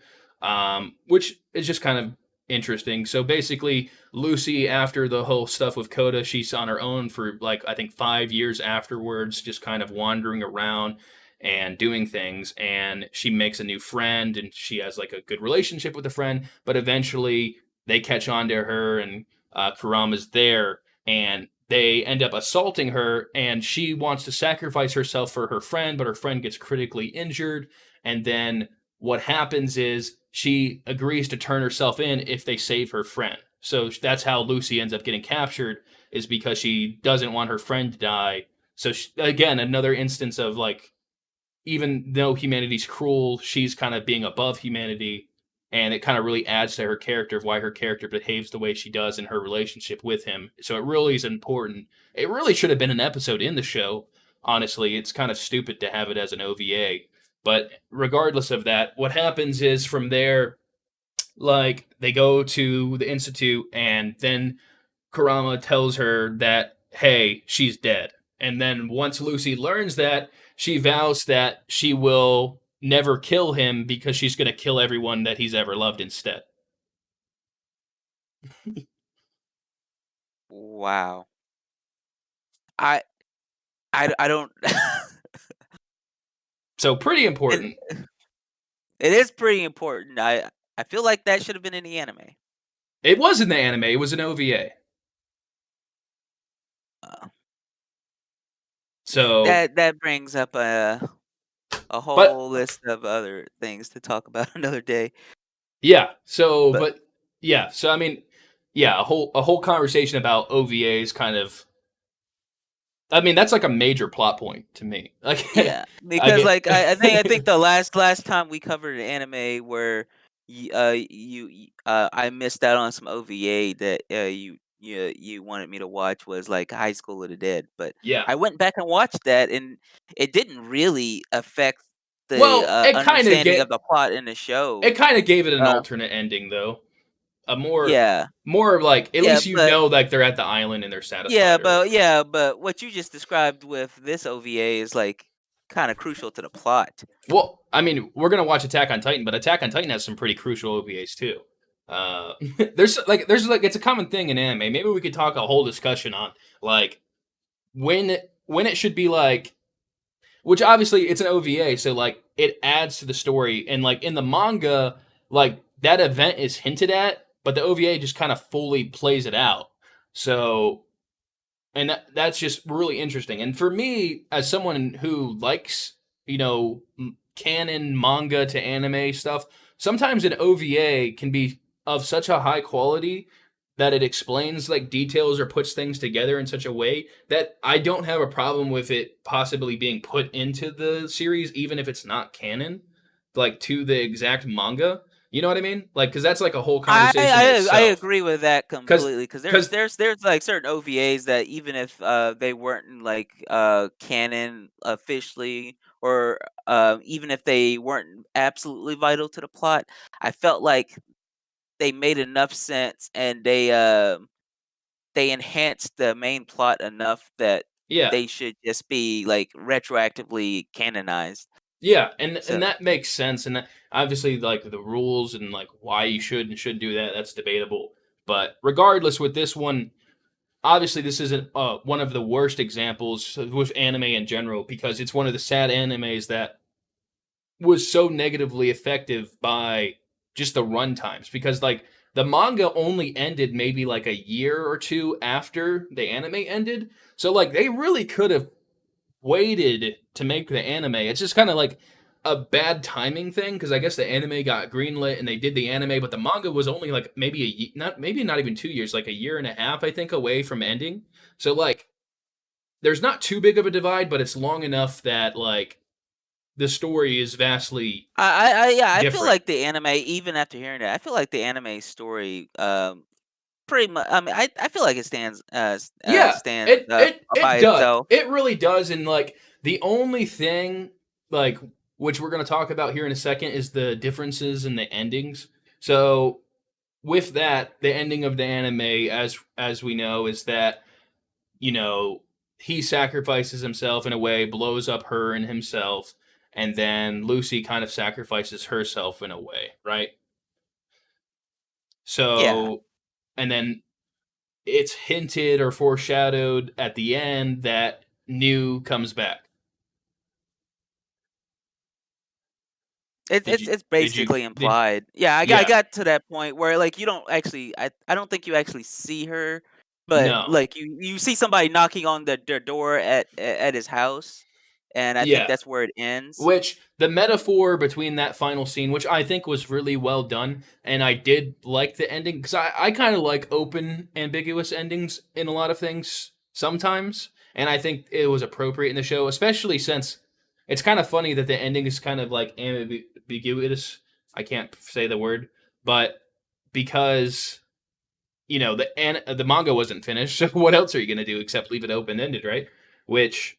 which is just kind of interesting. So basically, Lucy, after the whole stuff with Coda, she's on her own for like, I think 5 years afterwards, just kind of wandering around and doing things. And she makes a new friend, and she has like a good relationship with the friend. But eventually, they catch on to her, and Kurama's there, and they end up assaulting her, and she wants to sacrifice herself for her friend, but her friend gets critically injured. And then what happens is she agrees to turn herself in if they save her friend. So that's how Lucy ends up getting captured, is because she doesn't want her friend to die. So again, another instance of like, even though humanity's cruel, she's kind of being above humanity, and it kind of really adds to her character, of why her character behaves the way she does in her relationship with him. So it really is important. It really should have been an episode in the show. Honestly, it's kind of stupid to have it as an OVA. But regardless of that, what happens is from there, like they go to the institute, and then Kurama tells her that, hey, she's dead. And then once Lucy learns that, she vows that she will never kill him because she's going to kill everyone that he's ever loved instead. Wow. I I don't. So pretty it important. it is pretty important. I feel like that should have been in the anime. It was in the anime. It was an OVA. Uh, So, that brings up a but whole list of other things to talk about another day. yeah. So, But but yeah. So I mean, yeah, a whole conversation about OVAs kind of. I mean, that's like a major plot point to me. Like, yeah, I because get. like I think the last time we covered an anime where I missed out on some OVA that you wanted me to watch was like High School of the Dead, but Yeah. I went back and watched that, and it didn't really affect the Well, it kind of understanding get of the plot in the show. it kind of gave it an Uh, alternate ending though. A more yeah, more like, at yeah, least you but know like they're at the island and they're yeah, satisfied or but whatever. yeah, but what you just described with this OVA is like. kind of crucial to the plot. Well, I mean, we're gonna watch Attack on Titan, but Attack on Titan has some pretty crucial OVAs too. There's like it's a common thing in anime. Maybe we could talk a whole discussion on like when it should be like, which obviously it's an OVA, so like it adds to the story, and like in the manga, like that event is hinted at, but the OVA just kind of fully plays it out. So, and that's just really interesting. And for me, as someone who likes, canon manga to anime stuff, sometimes an OVA can be of such a high quality that it explains like details or puts things together in such a way that I don't have a problem with it possibly being put into the series, even if it's not canon, like to the exact manga. You know what I mean? Like, because that's like a whole I, conversation in I I itself. agree with that Because, completely because there's because, there's like certain OVAs that even if they weren't in, like canon officially, or even if they weren't absolutely vital to the plot, I felt like they made enough sense, and they enhanced the main plot enough that yeah, they should just be like retroactively canonized. yeah, and So that makes sense, and that, obviously, like the rules and like why you should and shouldn't do that, that's debatable. But regardless, with this one, obviously this isn't one of the worst examples with anime in general because it's one of the sad animes that was so negatively effective by just the run times because like the manga only ended maybe like a year or two after the anime ended, so like they really could have waited to make the anime. It's just kind of like a bad timing thing because I guess the anime got greenlit and they did the anime, but the manga was only like maybe not even 2 years, like a year and a half, I think, away from ending. So like, there's not too big of a divide, but it's long enough that like the story is vastly yeah, I feel different. like the anime, even after hearing that, I feel like the anime story pretty much. I mean, I feel like it Yeah, stands it up it it by does. itself. It really does. And like the only thing like which we're going to talk about here in a second is the differences in the endings. So with that, the ending of the anime, as we know, is that you know he sacrifices himself in a way, blows up her and himself, and then Lucy kind of sacrifices herself in a way, right? Yeah, So, and then it's hinted or foreshadowed at the end that New comes back. it's Did you basically did implied. Yeah, I yeah, got to that point where like you don't actually. I don't think you actually see her, but no. like you see somebody knocking on their door at his house, and I think Yeah. that's where it ends. Which the metaphor between that final scene, which I think was really well done, and I did like the ending because I kind of like open, ambiguous endings in a lot of things sometimes, and I think it was appropriate in the show, especially since it's kind of funny that the ending is kind of like ambiguous. I can't say the word, but because the manga wasn't finished, so what else are you gonna do except leave it open ended, right? Which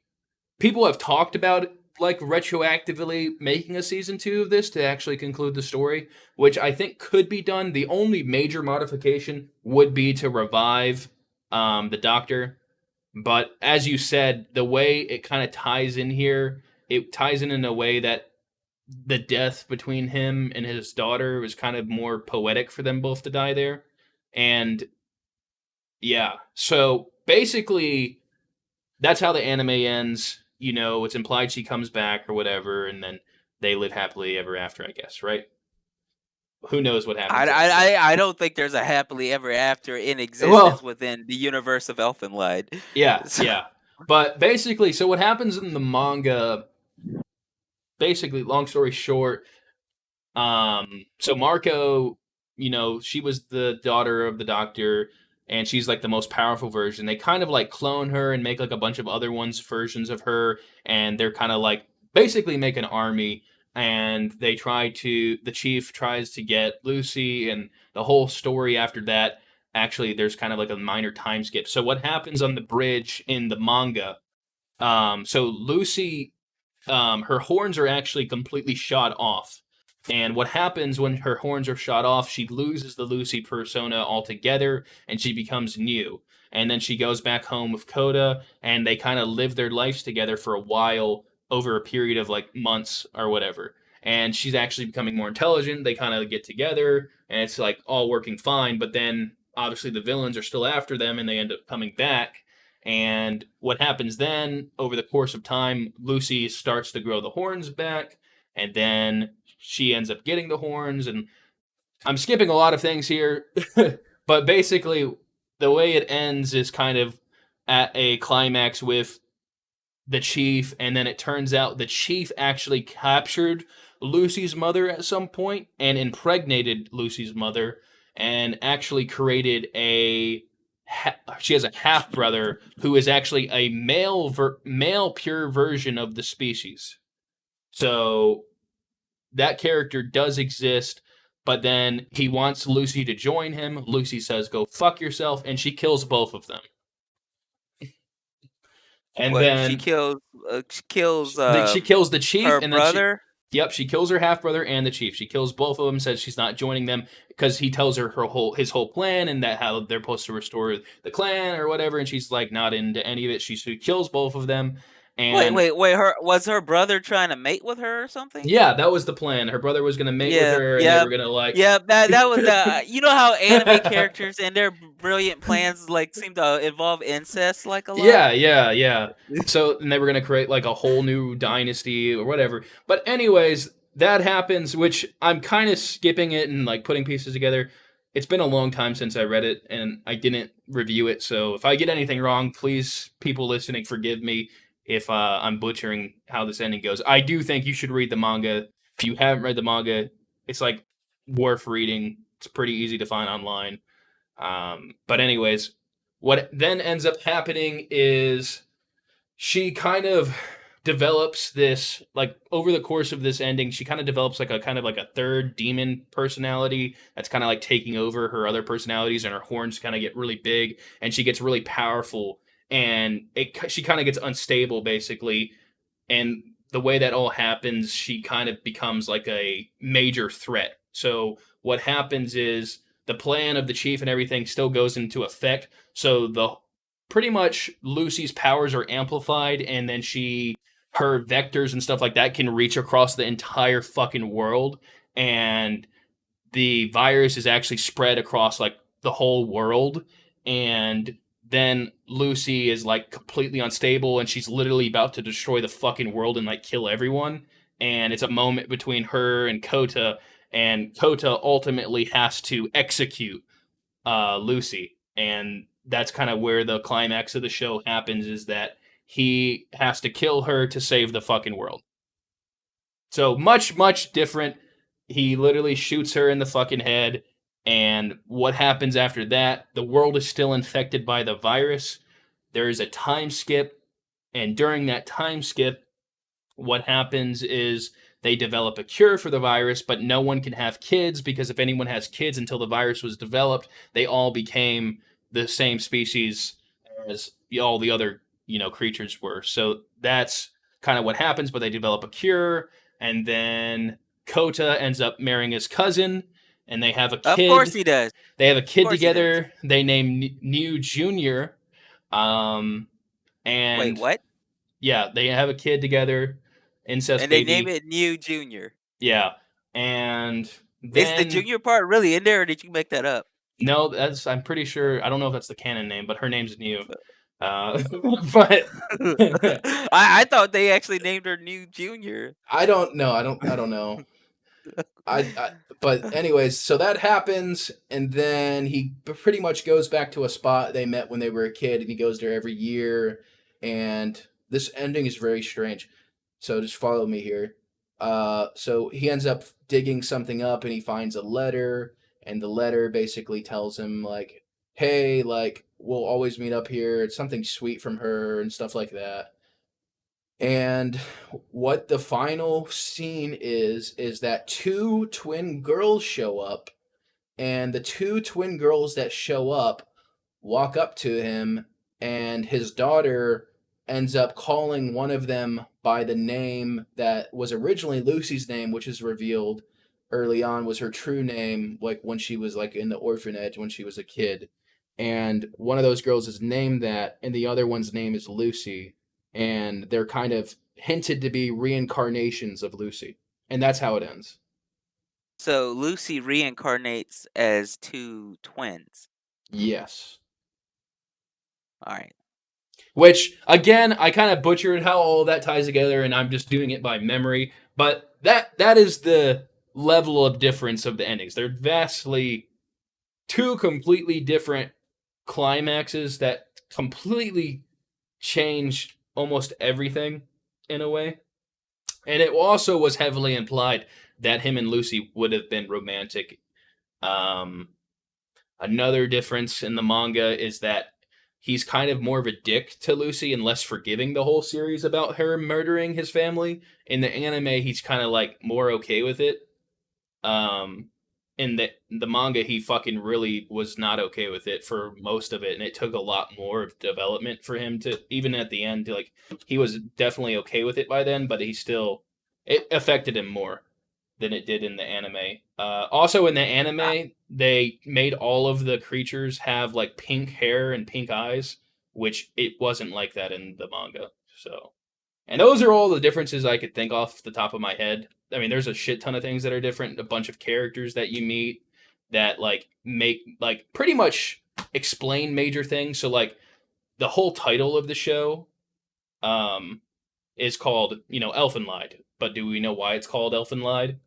people have talked about like retroactively making a season 2 of this to actually conclude the story, which I think could be done. The only major modification would be to revive the Doctor, but as you said, the way it kind of ties in here, it ties in a way that the death between him and his daughter was kind of more poetic for them both to die there. And yeah, so basically that's how the anime ends. It's implied she comes back or whatever, and then they live happily ever after, I guess, right? Who knows what happens after that? I don't think there's a happily ever after in existence Well, within the universe of Elfenlied. yeah, So, yeah. But basically, so what happens in the manga, basically, long story short, so Marco, she was the daughter of the doctor, and she's like the most powerful version. They kind of like clone her and make like a bunch of other ones versions of her, and they're kind of like basically make an army. And the chief tries to get Lucy, and the whole story after that. Actually, there's kind of like a minor time skip. So what happens on the bridge in the manga? So Lucy her horns are actually completely shot off. And what happens when her horns are shot off, she loses the Lucy persona altogether and she becomes new. And then she goes back home with Coda and they kind of live their lives together for a while over a period of like months or whatever. And she's actually becoming more intelligent. They kind of get together, and it's like all working fine. But then obviously the villains are still after them, and they end up coming back. And what happens then over the course of time, Lucy starts to grow the horns back, and then she ends up getting the horns. And I'm skipping a lot of things here, but basically, the way it ends is kind of at a climax with the chief, and then it turns out the chief actually captured Lucy's mother at some point and impregnated Lucy's mother, and actually created she has a half brother who is actually a male pure version of the species. So that character does exist, but then he wants Lucy to join him. Lucy says, "Go fuck yourself," and she kills both of them. And What she then kills? She kills she kills the chief, her and then brother. yep, she kills her half brother and the chief. She kills both of them. Says she's not joining them because he tells her his whole plan and that how they're supposed to restore the clan or whatever, and she's like not into any of it. She kills both of them, Wait, and wait, wait. Her brother trying to mate with her or something? yeah, that was the plan. Her brother was gonna mate with Yeah, her, and they yeah, were gonna like. yeah. That was the. You know how anime characters and their brilliant plans like seem to involve incest like a lot. Yeah, yeah, yeah. So and they were gonna create like a whole new dynasty or whatever. But anyways, that happens, which I'm kind of skipping it and like putting pieces together. It's been a long time since I read it and I didn't review it, so if I get anything wrong, please, people listening, forgive me if I'm butchering how this ending goes. I do think you should read the manga. If you haven't read the manga, it's like worth reading. It's pretty easy to find online. But anyways, what then ends up happening is she kind of develops this like over the course of this ending she kind of develops like a third demon personality that's kind of like taking over her other personalities, and her horns kind of get really big and she gets really powerful, and she kind of gets unstable basically. And the way that all happens, she kind of becomes like a major threat. So what happens is the plan of the chief and everything still goes into effect. So the pretty much Lucy's powers are amplified, and then her vectors and stuff like that can reach across the entire fucking world, and the virus is actually spread across like the whole world. And then Lucy is like completely unstable and she's literally about to destroy the fucking world and like kill everyone. And it's a moment between her and Kota ultimately has to execute Lucy. And that's kind of where the climax of the show happens, is that he has to kill her to save the fucking world. So much different. He literally shoots her in the fucking head. And what happens after that? The world is still infected by the virus. There is a time skip. And during that time skip, what happens is they develop a cure for the virus, but no one can have kids because if anyone has kids until the virus was developed, they all became the same species as all the other, creatures were. So that's kind of what happens, but they develop a cure, and then Kota ends up marrying his cousin, and they have a Of course kid. he does. They have a Of kid course he does. together. They name New Junior. Um, Wait, and what? yeah, they have a kid together, incest And they name baby. it New Junior. Yeah, and Is the then junior part really in there, or did you make that up? no, that's I'm pretty sure. I don't know if that's the canon name, but her name's New. But I thought they actually named her New Junior. I don't know. I don't know. I but anyways, so that happens, and then he pretty much goes back to a spot they met when they were a kid, and he goes there every year. And this ending is very strange. So just follow me here. So he ends up digging something up, and he finds a letter, and the letter basically tells him like, "Hey, like we'll always meet up here. It's something sweet from her and stuff like that." And what the final scene is that two twin girls show up, and the two twin girls that show up walk up to him, and his daughter ends up calling one of them by the name that was originally Lucy's name, which is revealed early on was her true name, like when she was like in the orphanage when she was a kid. And one of those girls is named that, and the other one's name is Lucy. And they're kind of hinted to be reincarnations of Lucy, and that's how it ends. So Lucy reincarnates as two twins. Yes. All right. Which again, I kind of butchered how all that ties together, and I'm just doing it by memory. But that is the level of difference of the endings. They're vastly two completely different climaxes that completely change almost everything in a way. And it also was heavily implied that him and Lucy would have been romantic. Um, Another difference in the manga is that he's kind of more of a dick to Lucy and less forgiving the whole series about her murdering his family. In the anime, he's kind of like more okay with it. Um, in the manga, he fucking really was not okay with it for most of it, and it took a lot more of development for him to even at the end. Like he was definitely okay with it by then, but he still it affected him more than it did in the anime. Also, in the I, anime, they made all of the creatures have like pink hair and pink eyes, which it wasn't like that in the manga. So and those are all the differences I could think off the top of my head. I mean, there's a shit ton of things that are different, a bunch of characters that you meet that like make like pretty much explain major things. So like the whole title of the show um is called, Elfen Lied. But do we know why it's called Elfen Lied?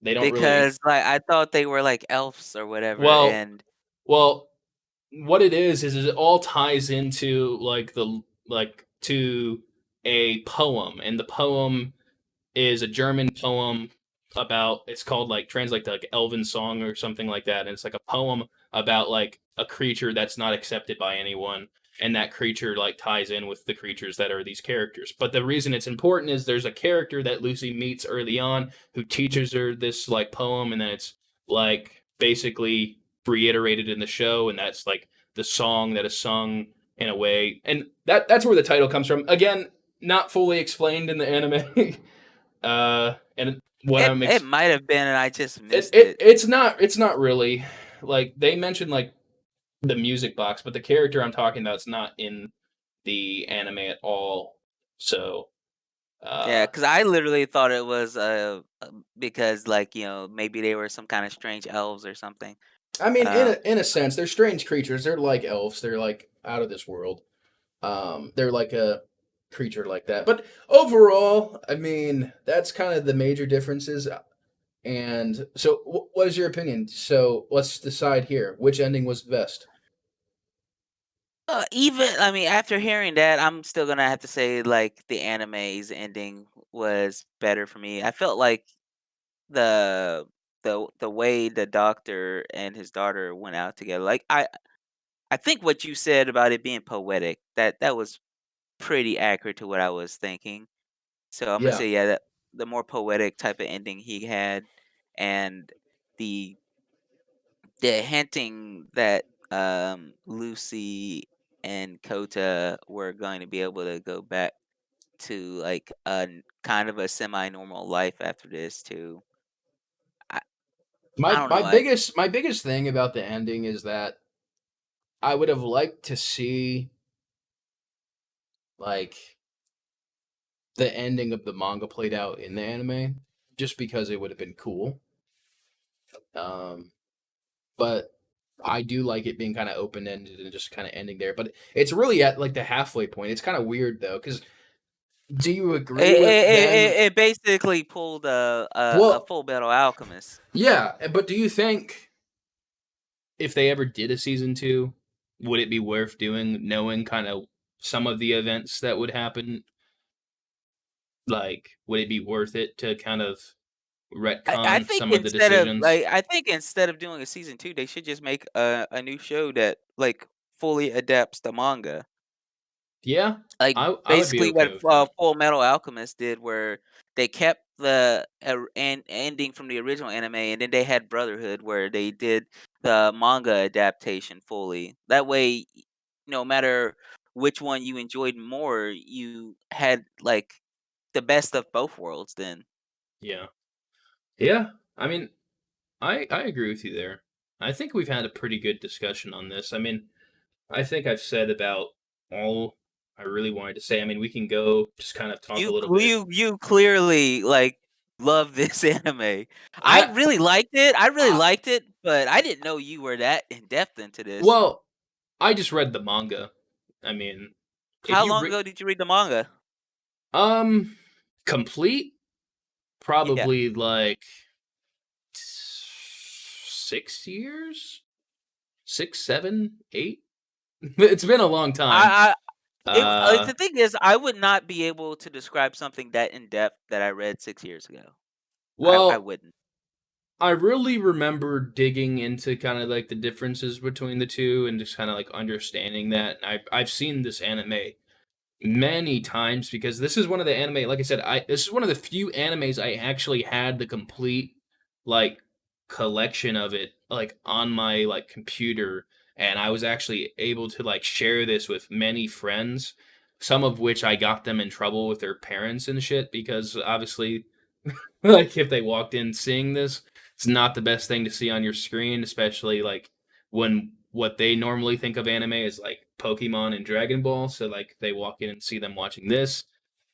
They don't really. because like I thought they were like elves or whatever, Well, and well, what it is it all ties into like the like to a poem, and the poem is a German poem about it's called like translate to like Elven song or something like that, and it's like a poem about like a creature that's not accepted by anyone, and that creature like ties in with the creatures that are these characters. But the reason it's important is there's a character that Lucy meets early on who teaches her this like poem, and then it's like basically reiterated in the show, and that's like the song that is sung in a way, and that's where the title comes from. Again, not fully explained in the anime. And what it might have been, and I just it, missed it it. it's not really like they mentioned like the music box, but the character I'm talking about is not in the anime at all. So, Yeah, uh, because I literally thought it was because like maybe they were some kind of strange elves or something. I mean, in Um, a sense, they're strange creatures. They're like elves. They're like out of this world. They're like a creature like that. But overall, I mean, that's kind of the major differences. And so, what is your opinion? So, let's decide here. Which ending was best? even I mean, after hearing that, I'm still gonna have to say like the anime's ending was better for me. I felt like the the way the doctor and his daughter went out together. Like I think what you said about it being poetic, that was pretty accurate to what I was thinking. So I'm gonna Yeah. say yeah, that the more poetic type of ending he had, and the the hinting that Lucy and Kota were going to be able to go back to like kind of a semi-normal life after this too. I, I My don't my know. I biggest my biggest thing about the ending is that I would have liked to see like the ending of the manga played out in the anime, just because it would have been cool. Um, but I do like it being kind of open ended and just kind of ending there. But it's really at like the halfway point. It's kind of weird though, because do you it, agree with it, them? it basically pulled a Well, Full Metal Alchemist. yeah, but do you think if they ever did a season two, would it be worth doing, knowing kind of some of the events that would happen? Like, would it be worth it to kind of I retcon think some of the instead of decisions? like I think instead of doing a season 2, they should just make a new show that like fully adapts the manga. Yeah, Like I would be basically what okay with that. Full Metal Alchemist did, where they kept the ending from the original anime, and then they had Brotherhood, where they did the manga adaptation fully. That way, no matter which one you enjoyed more, you had like the best of both worlds. Then Yeah, yeah. I mean, I agree with you there. I think we've had a pretty good discussion on this. I mean, I think I've said about all I really wanted to say. I mean, we can go just kind of talk a You little bit. you clearly, like, love this anime. I I, really liked it, I but I didn't know you were that in depth into this. well, I just read the manga. I mean, if How you long ago did you read the manga? um complete, Yeah. probably like 6 years, 6, 7, 8. It's been a long time. I Uh, the thing is, I would not be able to describe something that in depth that I read 6 years ago. I well, wouldn't. I really remember digging into kind of like the differences between the two and just kind of like understanding that. I've seen this anime many times because this is one of the anime, like I said, I this is one of the few animes I actually had the complete like collection of it like on my like computer, and I was actually able to like share this with many friends, some of which I got them in trouble with their parents and shit because obviously like if they walked in seeing this, it's not the best thing to see on your screen, especially like when what they normally think of anime is like Pokemon and Dragon Ball. So like they walk in and see them watching this,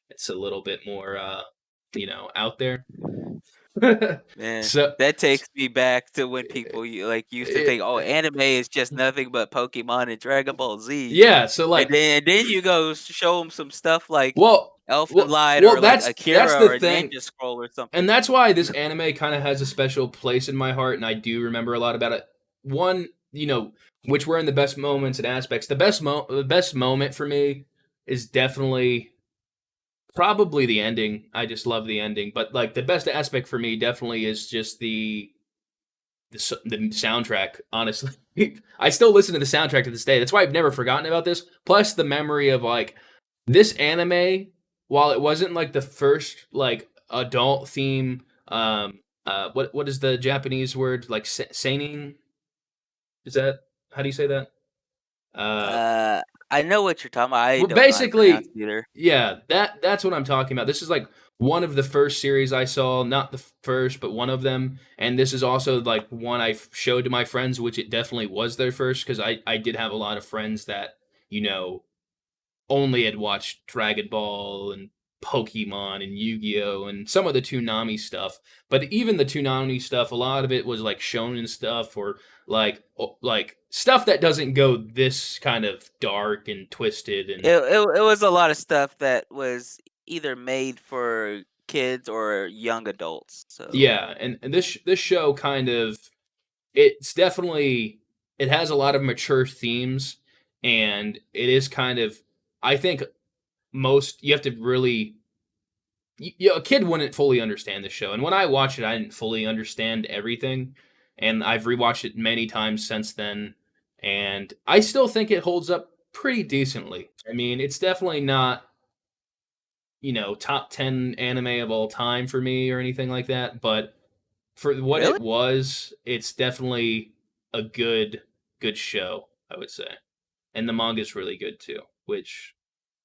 it's a little bit more out there. Man, so that takes me back to when people used to it, think, "Oh, anime is just nothing but Pokemon and Dragon Ball Z," yeah, so and like then you go show them some stuff like well Elfen well Light well or like that's Akira the or thing. Ninja Scroll or And something. that's why this anime kind of has a special place in my heart, and I do remember a lot about it. One, which were in the best moments and aspects. The best moment for me is definitely probably the ending. I just love the ending, but like the best aspect for me definitely is just the soundtrack. Honestly, I still listen to the soundtrack to this day. That's why I've never forgotten about this. Plus the memory of like this anime, while it wasn't like the first like adult theme, what is the Japanese word like seinen? Is that how do you say that? Uh, Uh, I know what you're talking about. I well, don't know how to pronounce basically, it either. yeah, that's what I'm talking about. This is like one of the first series I saw, not the first, but one of them. And this is also like one I showed to my friends, which it definitely was their first because I did have a lot of friends that you know only had watched Dragon Ball and Pokemon and Yu-Gi-Oh and some of the Toonami stuff. But even the Toonami stuff, a lot of it was like shonen stuff or like stuff that doesn't go this kind of dark and twisted and It was a lot of stuff that was either made for kids or young adults. So yeah, and this show kind of it's definitely it has a lot of mature themes and it is kind of I think most you have to really a kid wouldn't fully understand the show. And when I watched it, I didn't fully understand everything. And I've rewatched it many times since then. And I still think it holds up pretty decently. I mean, it's definitely not, top 10 anime of all time for me or anything like that. But for what really, it was, it's definitely a good show, I would say. And the manga's really good too, which,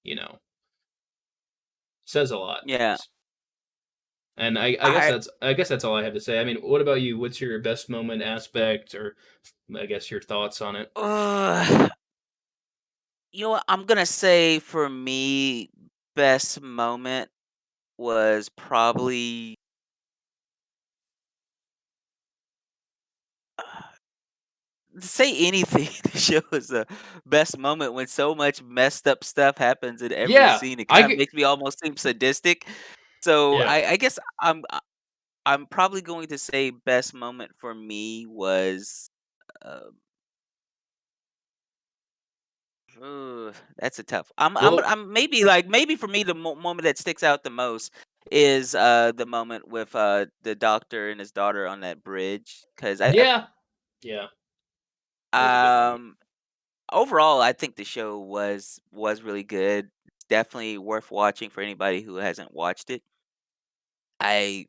you know, says a lot, I yeah. guess. And I I guess that's all I have to say. I mean, what about you? What's your best moment aspect, or I guess your thoughts on it? uh, you know what? I'm gonna say for me, best moment was probably to say anything to show us the best moment when so much messed up stuff happens in every Yeah, scene. It I kind of get. makes me almost seem sadistic. So Yeah, I guess I'm probably going to say best moment for me was. Uh, that's a tough. well, I'm maybe for me the moment that sticks out the most is the moment with the doctor and his daughter on that bridge because yeah, yeah, that was a good I moment. overall I think the show was really good. It's definitely worth watching for anybody who hasn't watched it. I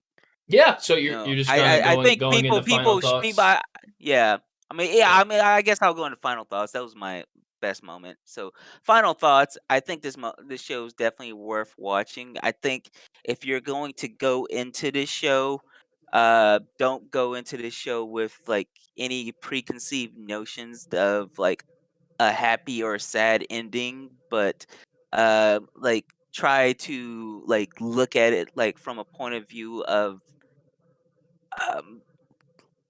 Yeah, so You you're know, just kind of I going think going into final thoughts. yeah. Yeah, I guess I'll go into final thoughts. That was my best moment. So, final thoughts, I think this show is definitely worth watching. I think if you're going to go into this show, don't go into this show with like any preconceived notions of like a happy or sad ending, but like try to like look at it like from a point of view of um,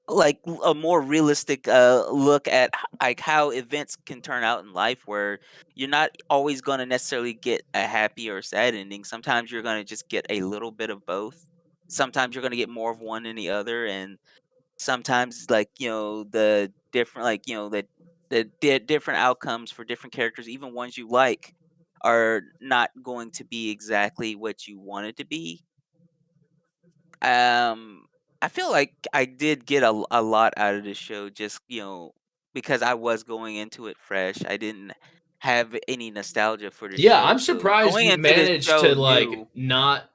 like a more realistic look at like how events can turn out in life, where you're not always going to necessarily get a happy or sad ending. Sometimes you're going to just get a little bit of both. Sometimes you're going to get more of one than the other, and sometimes like the different like the different outcomes for different characters, even ones you like, are not going to be exactly what you want it to be. um, I feel like I did get a lot out of this show, just, because I was going into it fresh. I didn't have any nostalgia for the Yeah, show. I'm So surprised going you into this managed show to like new, not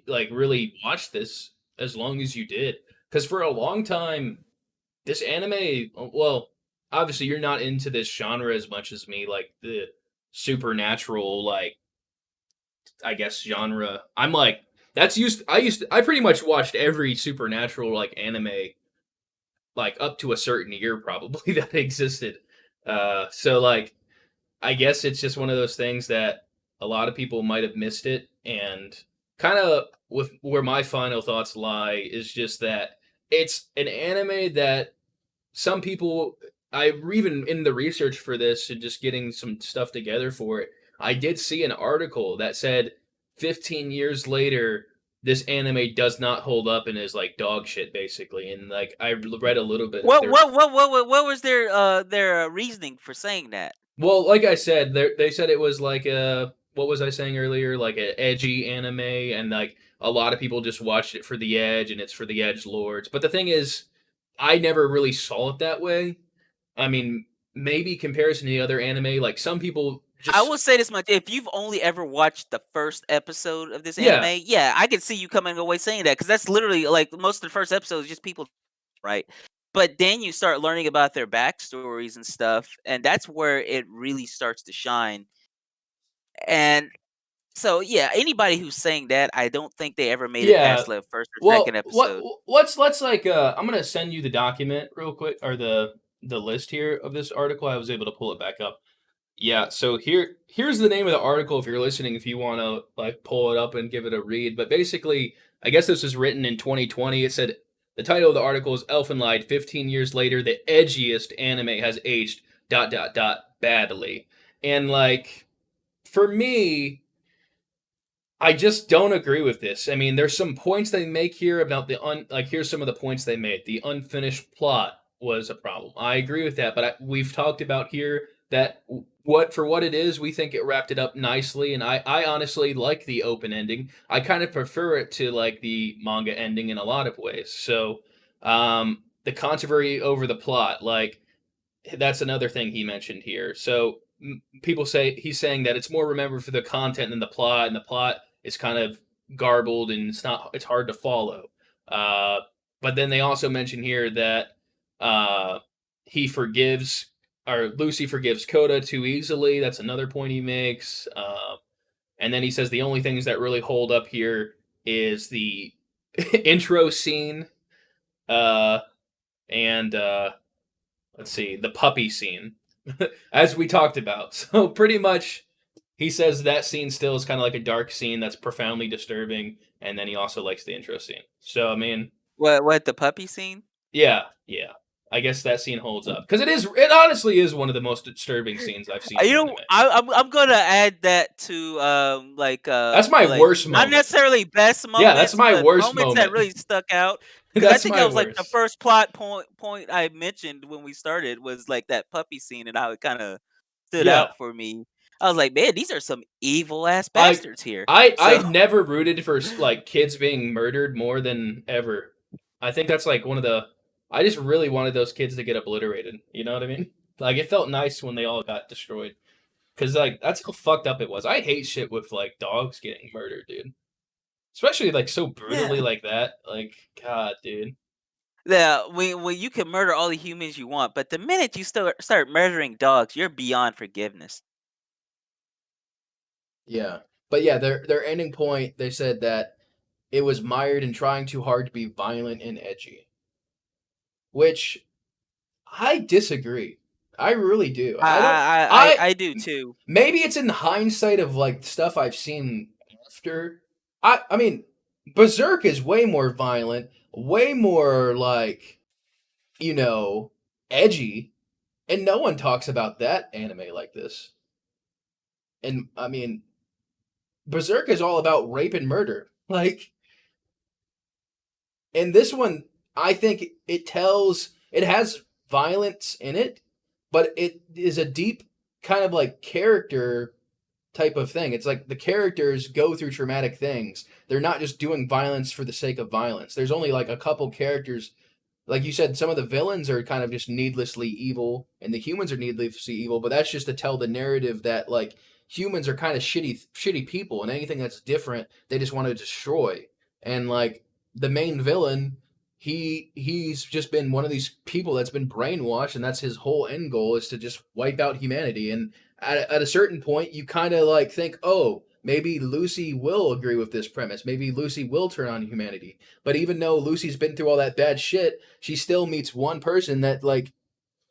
like really watch this as long as you did. Because for a long time, this anime, well, obviously you're not into this genre as much as me, like the supernatural, like I guess genre. I'm like I pretty much watched every supernatural like anime like up to a certain year probably that existed. So like I guess it's just one of those things that a lot of people might have missed it, and kind of with where my final thoughts lie is just that it's an anime that some people, I even in the research for this and just getting some stuff together for it, I did see an article that said 15 years later this anime does not hold up and is like dog shit basically, and like I read a little bit of their, what was their reasoning for saying that? well, like I said, they said it was like a, what was I saying earlier, like an edgy anime, and like a lot of people just watched it for the edge, and it's for the edge lords. But the thing is, I never really saw it that way. I mean, maybe comparison to the other anime, like some people I just, will say this much: if you've only ever watched the first episode of this yeah, anime, yeah, I could see you coming away saying that, because that's literally like most of the first episode is just people, right? But then you start learning about their backstories and stuff, and that's where it really starts to shine. And so, yeah, anybody who's saying that, I don't think they ever made it yeah. past the first or second Well, episode. let's like I'm gonna send you the document real quick, or the list here of this article. I was able to pull it back up. Yeah, so here's the name of the article if you're listening, if you want to like pull it up and give it a read. But basically, I guess this was written in 2020. It said the title of the article is Elfen lied 15 years later, the edgiest anime has aged badly. And like for me, I just don't agree with this. I mean, there's some points they make here about like here's some of the points they made. The unfinished plot was a problem. I agree with that, but we've talked about here that what for what it is, we think it wrapped it up nicely, and I honestly like the open ending. I kind of prefer it to like the manga ending in a lot of ways. So, the controversy over the plot, like that's another thing he mentioned here. So people say he's saying that it's more remembered for the content than the plot, and the plot is kind of garbled and it's hard to follow. Uh, but then they also mention here that uh, he forgives or Lucy forgives Coda too easily. That's another point he makes. And then he says the only things that really hold up here is the intro scene uh, and let's see, the puppy scene, as we talked about. So pretty much, he says that scene still is kind of like a dark scene that's profoundly disturbing, and then he also likes the intro scene. So I mean, What, the puppy scene? yeah, yeah. I guess that scene holds up because it honestly is one of the most disturbing scenes I've seen in anime. I'm gonna add that to That's my like worst not moment. necessarily best Yeah, that's moments, my but worst moments that moment. really stuck out. Because I That's think that my was like the worst. first plot point I mentioned when we started, was like that puppy scene, and how it kind of stood Yeah, out for me. I was like, man, these are some evil ass I bastards here. I So never rooted for like kids being murdered more than ever. I think that's like one of the, I just really wanted those kids to get obliterated. You know what I mean? Like it felt nice when they all got destroyed, cuz like that's how fucked up it was. I hate shit with like dogs getting murdered, dude. Especially like so yeah, brutally like that. Like god, dude. yeah. When you can murder all the humans you want, but the minute you start murdering dogs, you're beyond forgiveness. Yeah. But yeah, their ending point, they said that it was mired in trying too hard to be violent and edgy, which I disagree. I really do. I I don't. I I I I I do too. maybe it's in hindsight of like stuff I've seen after. I mean, Berserk is way more violent, way more like you know edgy, and no one talks about that anime like this. And I mean, Berserk is all about rape and murder. Like, and this one, I think it has violence in it, but it is a deep kind of like character type of thing. It's like the characters go through traumatic things. They're not just doing violence for the sake of violence. There's only like a couple characters, like you said, some of the villains are kind of just needlessly evil and the humans are needlessly evil, but that's just to tell the narrative that like humans are kind of shitty people and anything that's different they just want to destroy. And like the main villain, he's just been one of these people that's been brainwashed, and that's his whole end goal is to just wipe out humanity. And at a certain point you kind of like think, oh, maybe Lucy will agree with this premise, maybe Lucy will turn on humanity. But even though Lucy's been through all that bad shit, she still meets one person that like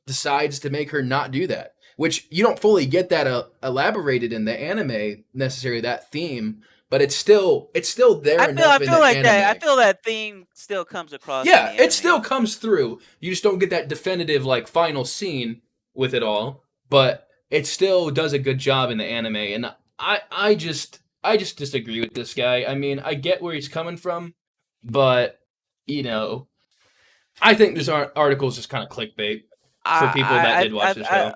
decides to make her not do that. Which you don't fully get that elaborated in the anime necessarily, that theme, but it's still there I enough in feel the like that. I anime. feel that theme still comes across in Yeah, the it anime. still comes through. You just don't get that definitive like final scene with it all, but it still does a good job in the anime. And I just disagree with this guy. I mean, I get where he's coming from, but you know, I think this article is just kind of clickbait for people that I did watch I've the I, show.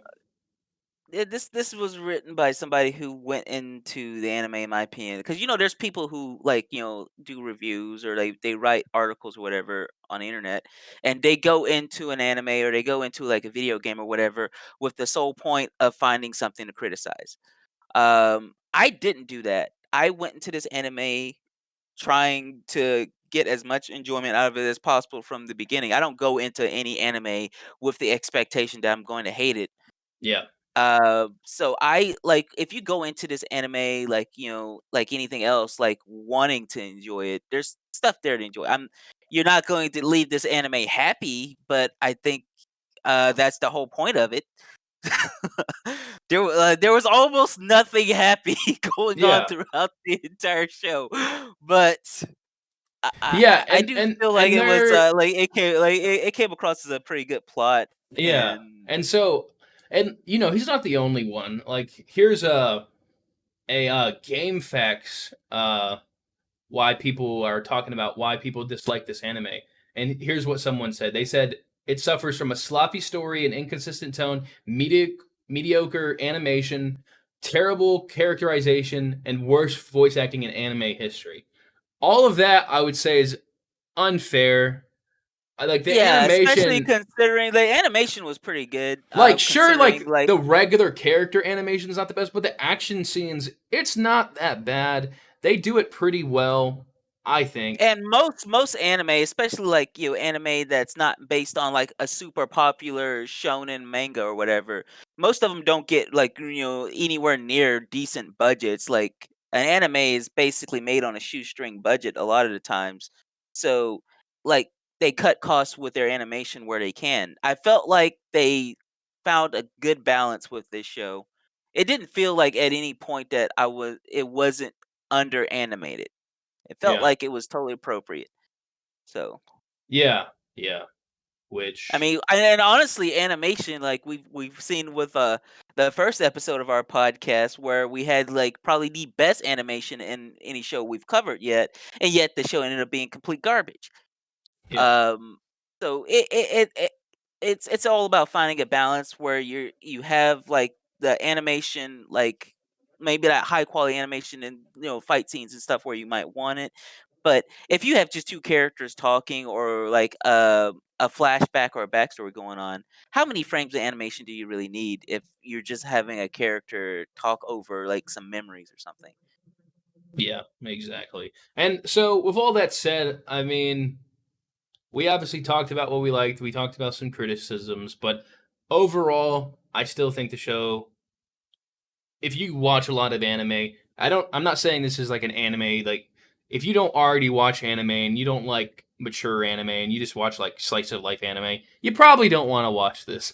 this was written by somebody who went into the anime, in my opinion, because there's people who like do reviews or they write articles or whatever on the internet, and they go into an anime or they go into like a video game or whatever with the sole point of finding something to criticize. I didn't do that. I went into this anime trying to get as much enjoyment out of it as possible from the beginning. I don't go into any anime with the expectation that I'm going to hate it. Yeah, So I like if you go into this anime like like anything else, like wanting to enjoy it, there's stuff there to enjoy. You're not going to leave this anime happy, but I think that's the whole point of it. There was almost nothing happy going on yeah, throughout the entire show, but yeah, I do feel like and it was they're it came across as a pretty good plot. yeah, And and so and he's not the only one. Like here's a game facts why people are talking about why people dislike this anime. And here's what someone said. They said it suffers from a sloppy story and inconsistent tone, mediocre animation, terrible characterization, and worst voice acting in anime history. All of that I would say is unfair. Like the yeah, especially animation, considering the animation was pretty good. like sure, Considering like like the regular character animation is not the best, but the action scenes, it's not that bad. They do it pretty well, I think. and most anime, especially like anime that's not based on like a super popular shonen manga or whatever, most of them don't get like anywhere near decent budgets. Like an anime is basically made on a shoestring budget a lot of the times, so like they cut costs with their animation where they can. I felt like they found a good balance with this show. It didn't feel like at any point that it wasn't under animated. It felt Yeah. like it was totally appropriate. So, Yeah, yeah. I Which mean, and honestly, animation like we've seen with the first episode of our podcast where we had like probably the best animation in any show we've covered yet, and yet the show ended up being complete garbage. yeah, Um, so it's all about finding a balance where you have like the animation, like maybe that high quality animation and fight scenes and stuff where you might want it. But if you have just two characters talking or like a flashback or a backstory going on, how many frames of animation do you really need if you're just having a character talk over like some memories or something? yeah, exactly. And so with all that said, I mean, we obviously talked about what we liked, we talked about some criticisms, but overall, I still think the show, if you watch a lot of anime, I'm not saying this is like an anime, like if you don't already watch anime and you don't like mature anime and you just watch like slice of life anime, you probably don't want to watch this.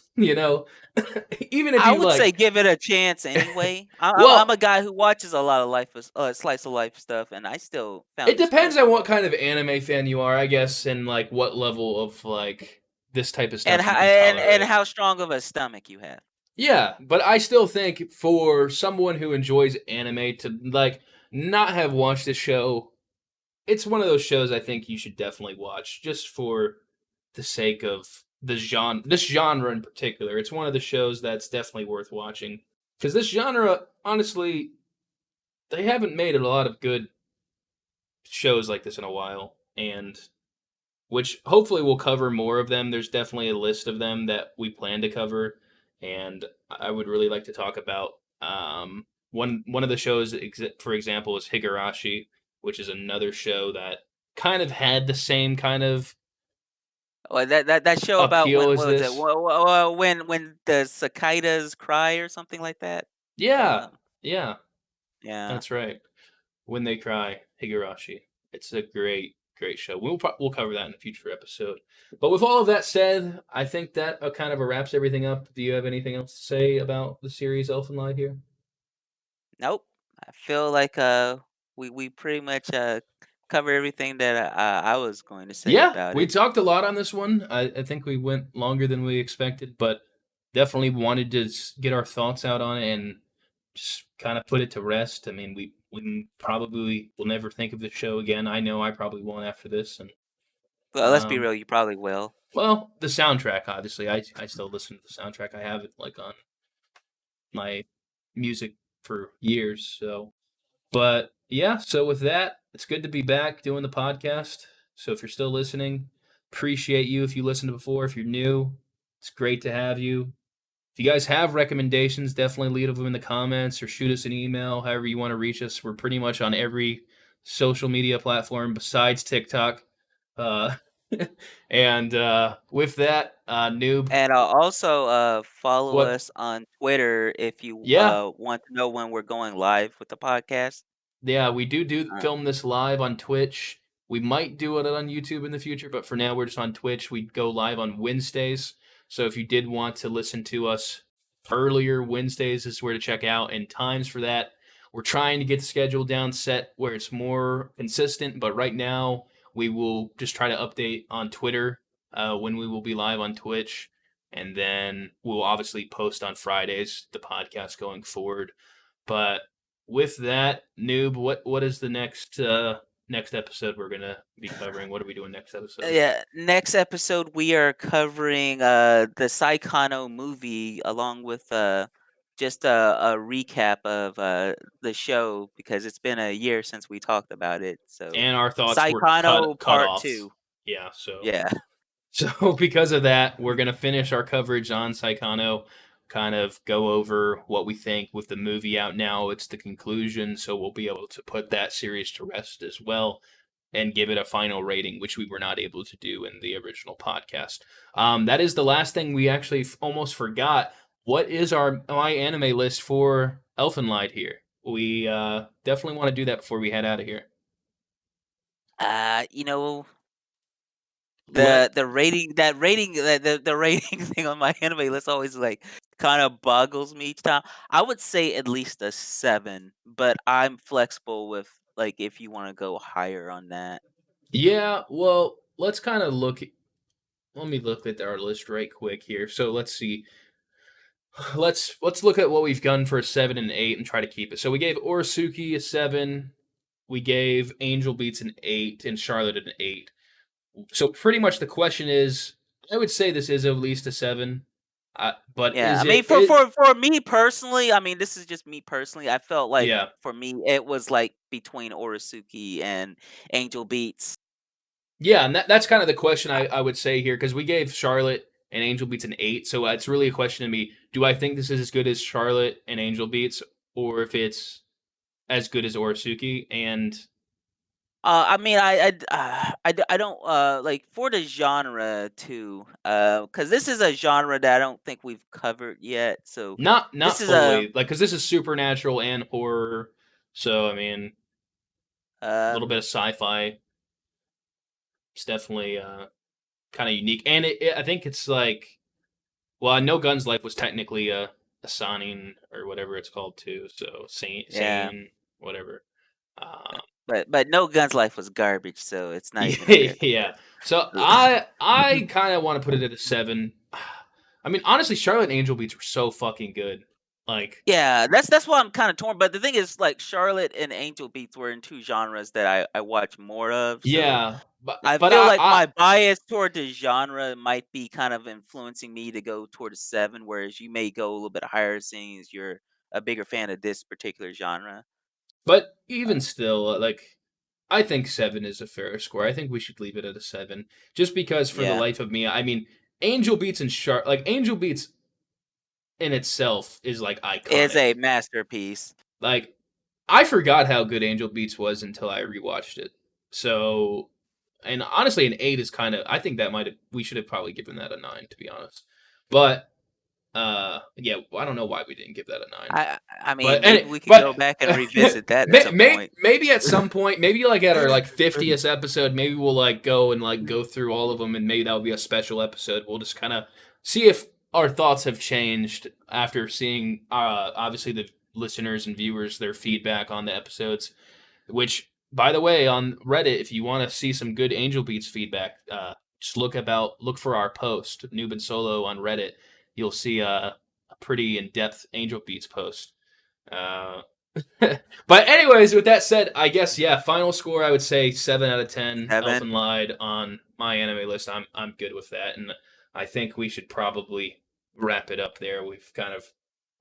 Even if I you would say like. give it a chance anyway. I'm Well, a guy who watches a lot of slice of life stuff, and I still it found this depends good. on what kind of anime fan you are, I guess, and like what level of like this type of And stuff you can tolerate. how strong of a stomach you have. Yeah, but I still think for someone who enjoys anime to like not have watched the show, it's one of those shows I think you should definitely watch just for the sake of the genre, this genre in particular. It's one of the shows that's definitely worth watching because this genre, honestly, they haven't made a lot of good shows like this in a while, and which hopefully we'll cover more of them. There's definitely a list of them that we plan to cover, and I would really like to talk about. One of the shows, for example, is Higurashi, which is another show that kind of had the same kind of Well, that show about appeal when as what was it? this. When the cicadas cry or something like that. Yeah, Um, yeah, yeah. that's right. When They Cry, Higurashi. It's a great show. We'll cover that in a future episode. But with all of that said, I think that kind of wraps everything up. Do you have anything else to say about the series Elfen Lied here? Nope. I feel like we pretty much cover everything that I was going to say Yeah, about we it. talked a lot on this one. I think we went longer than we expected, but definitely wanted to get our thoughts out on it and just kind of put it to rest. I mean, we probably will never think of the show again. I know I probably won't after this. And Well, let's be um, real. You probably will. well, the soundtrack, obviously, I still listen to the soundtrack. I have it like on my music for years. So, but yeah. So with that, it's good to be back doing the podcast. So if you're still listening, appreciate you. If you listened before, if you're new, it's great to have you. If you guys have recommendations, definitely leave them in the comments or shoot us an email, however you want to reach us. We're pretty much on every social media platform besides TikTok. Uh, and with that, noob, And also follow what? us on Twitter if you Yeah, want to know when we're going live with the podcast. yeah, we do Uh, film this live on Twitch. We might do it on YouTube in the future, but for now we're just on Twitch. We go live on Wednesdays. So if you did want to listen to us earlier, Wednesdays is where to check out. And times for that, we're trying to get the schedule down set where it's more consistent. But right now, we will just try to update on Twitter when we will be live on Twitch. And then we'll obviously post on Fridays, the podcast going forward. But with that, noob, what is the next episode we're gonna be covering? What are we doing next episode? yeah, next episode we are covering the Saikano movie along with just a recap of the show because it's been a year since we talked about it. So And our thoughts were cut Saikano cut Part off. 2. Yeah, so Yeah. so because of that, we're gonna finish our coverage on Saikano, kind of go over what we think with the movie out now. It's the conclusion, so we'll be able to put that series to rest as well and give it a final rating, which we were not able to do in the original podcast. That is the last thing we actually almost forgot. What is our my anime list for Elfenlied here? We definitely want to do that before we head out of here. You know, Let the rating the rating thing on my anime list always like kind of boggles me each time. I would say at least a 7, but I'm flexible with like if you want to go higher on that. Yeah, well, let's kind of look. Let me look at our list right quick here. So let's see. Let's look at what we've done for a 7 and 8 and try to keep it. So we gave Orisuki a 7. We gave Angel Beats an 8 and Charlotte an 8. So pretty much the question is, I would say this is at least a 7. But Yeah, is I mean it? for me personally, I mean this is just me personally. I felt like Yeah, for me it was like between Orisuki and Angel Beats. yeah, and that's kind of the question I would say here because we gave Charlotte and Angel Beats an 8. So it's really a question to me: do I think this is as good as Charlotte and Angel Beats, or if it's as good as Orisuki? And I mean, I don't like for the genre too, because this is a genre that I don't think we've covered yet. So not this is a fully, like, because this is supernatural and horror. So I mean, a little um, bit of sci-fi. It's definitely kind of unique, and I think it's like, well, No Guns Life was technically a signing or whatever it's called too. So Yeah. sane, whatever. Um, But No Guns Life was garbage, so it's not even a yeah, fair yeah. comparison. So Ugh. I kind of want to put it at a 7. I mean, honestly, Charlotte and Angel Beats were so fucking good. Like, Yeah, that's why I'm kinda torn, but the thing is, like, Charlotte and Angel Beats were in 2 genres that I watch more of, so yeah, I but feel like I my bias toward the genre might be kind of influencing me to go toward a 7, whereas you may go a little bit higher seeing as you're a bigger fan of this particular genre. but even still, like, I think 7 is a fair score. I think we should leave it at a 7, just because for the Yeah, life of me, I mean, Angel Beats in itself is like it's iconic. a masterpiece. Like, I forgot how good Angel Beats was until I rewatched it. So, and honestly, an 8 is kind of. I think that might have. We should have probably given that a 9, to be honest. But yeah, I don't know why we didn't give that a 9. I mean, But maybe and we could but go back and revisit that at some point. maybe at some point, maybe like at our like 50th episode, maybe we'll like go and like go through all of them, and maybe that'll be a special episode. We'll just kind of see if our thoughts have changed after seeing obviously the listeners and viewers their feedback on the episodes. Which, by the way, on Reddit, if you want to see some good Angel Beats feedback, just look for our post, Noob and Solo on Reddit. You'll see a pretty in depth Angel Beats post. Uh, but anyways, with that said, I guess yeah. Final score, I would say 7 out of 10. 7? Elfen lied on my anime list. I'm good with that, and I think we should probably wrap it up there. We've kind of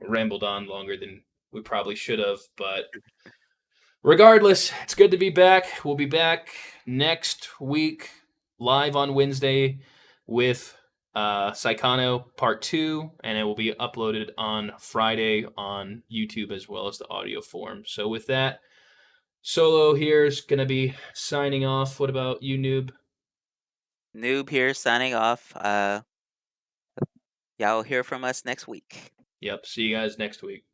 rambled on longer than we probably should have, but regardless, it's good to be back. We'll be back next week, live on Wednesday, with Saikano Part 2, and it will be uploaded on Friday on YouTube as well as the audio form. So, with that, Solo here is going to be signing off. What about you, Noob? Noob here signing off. Y'all will hear from us next week. Yep, see you guys next week.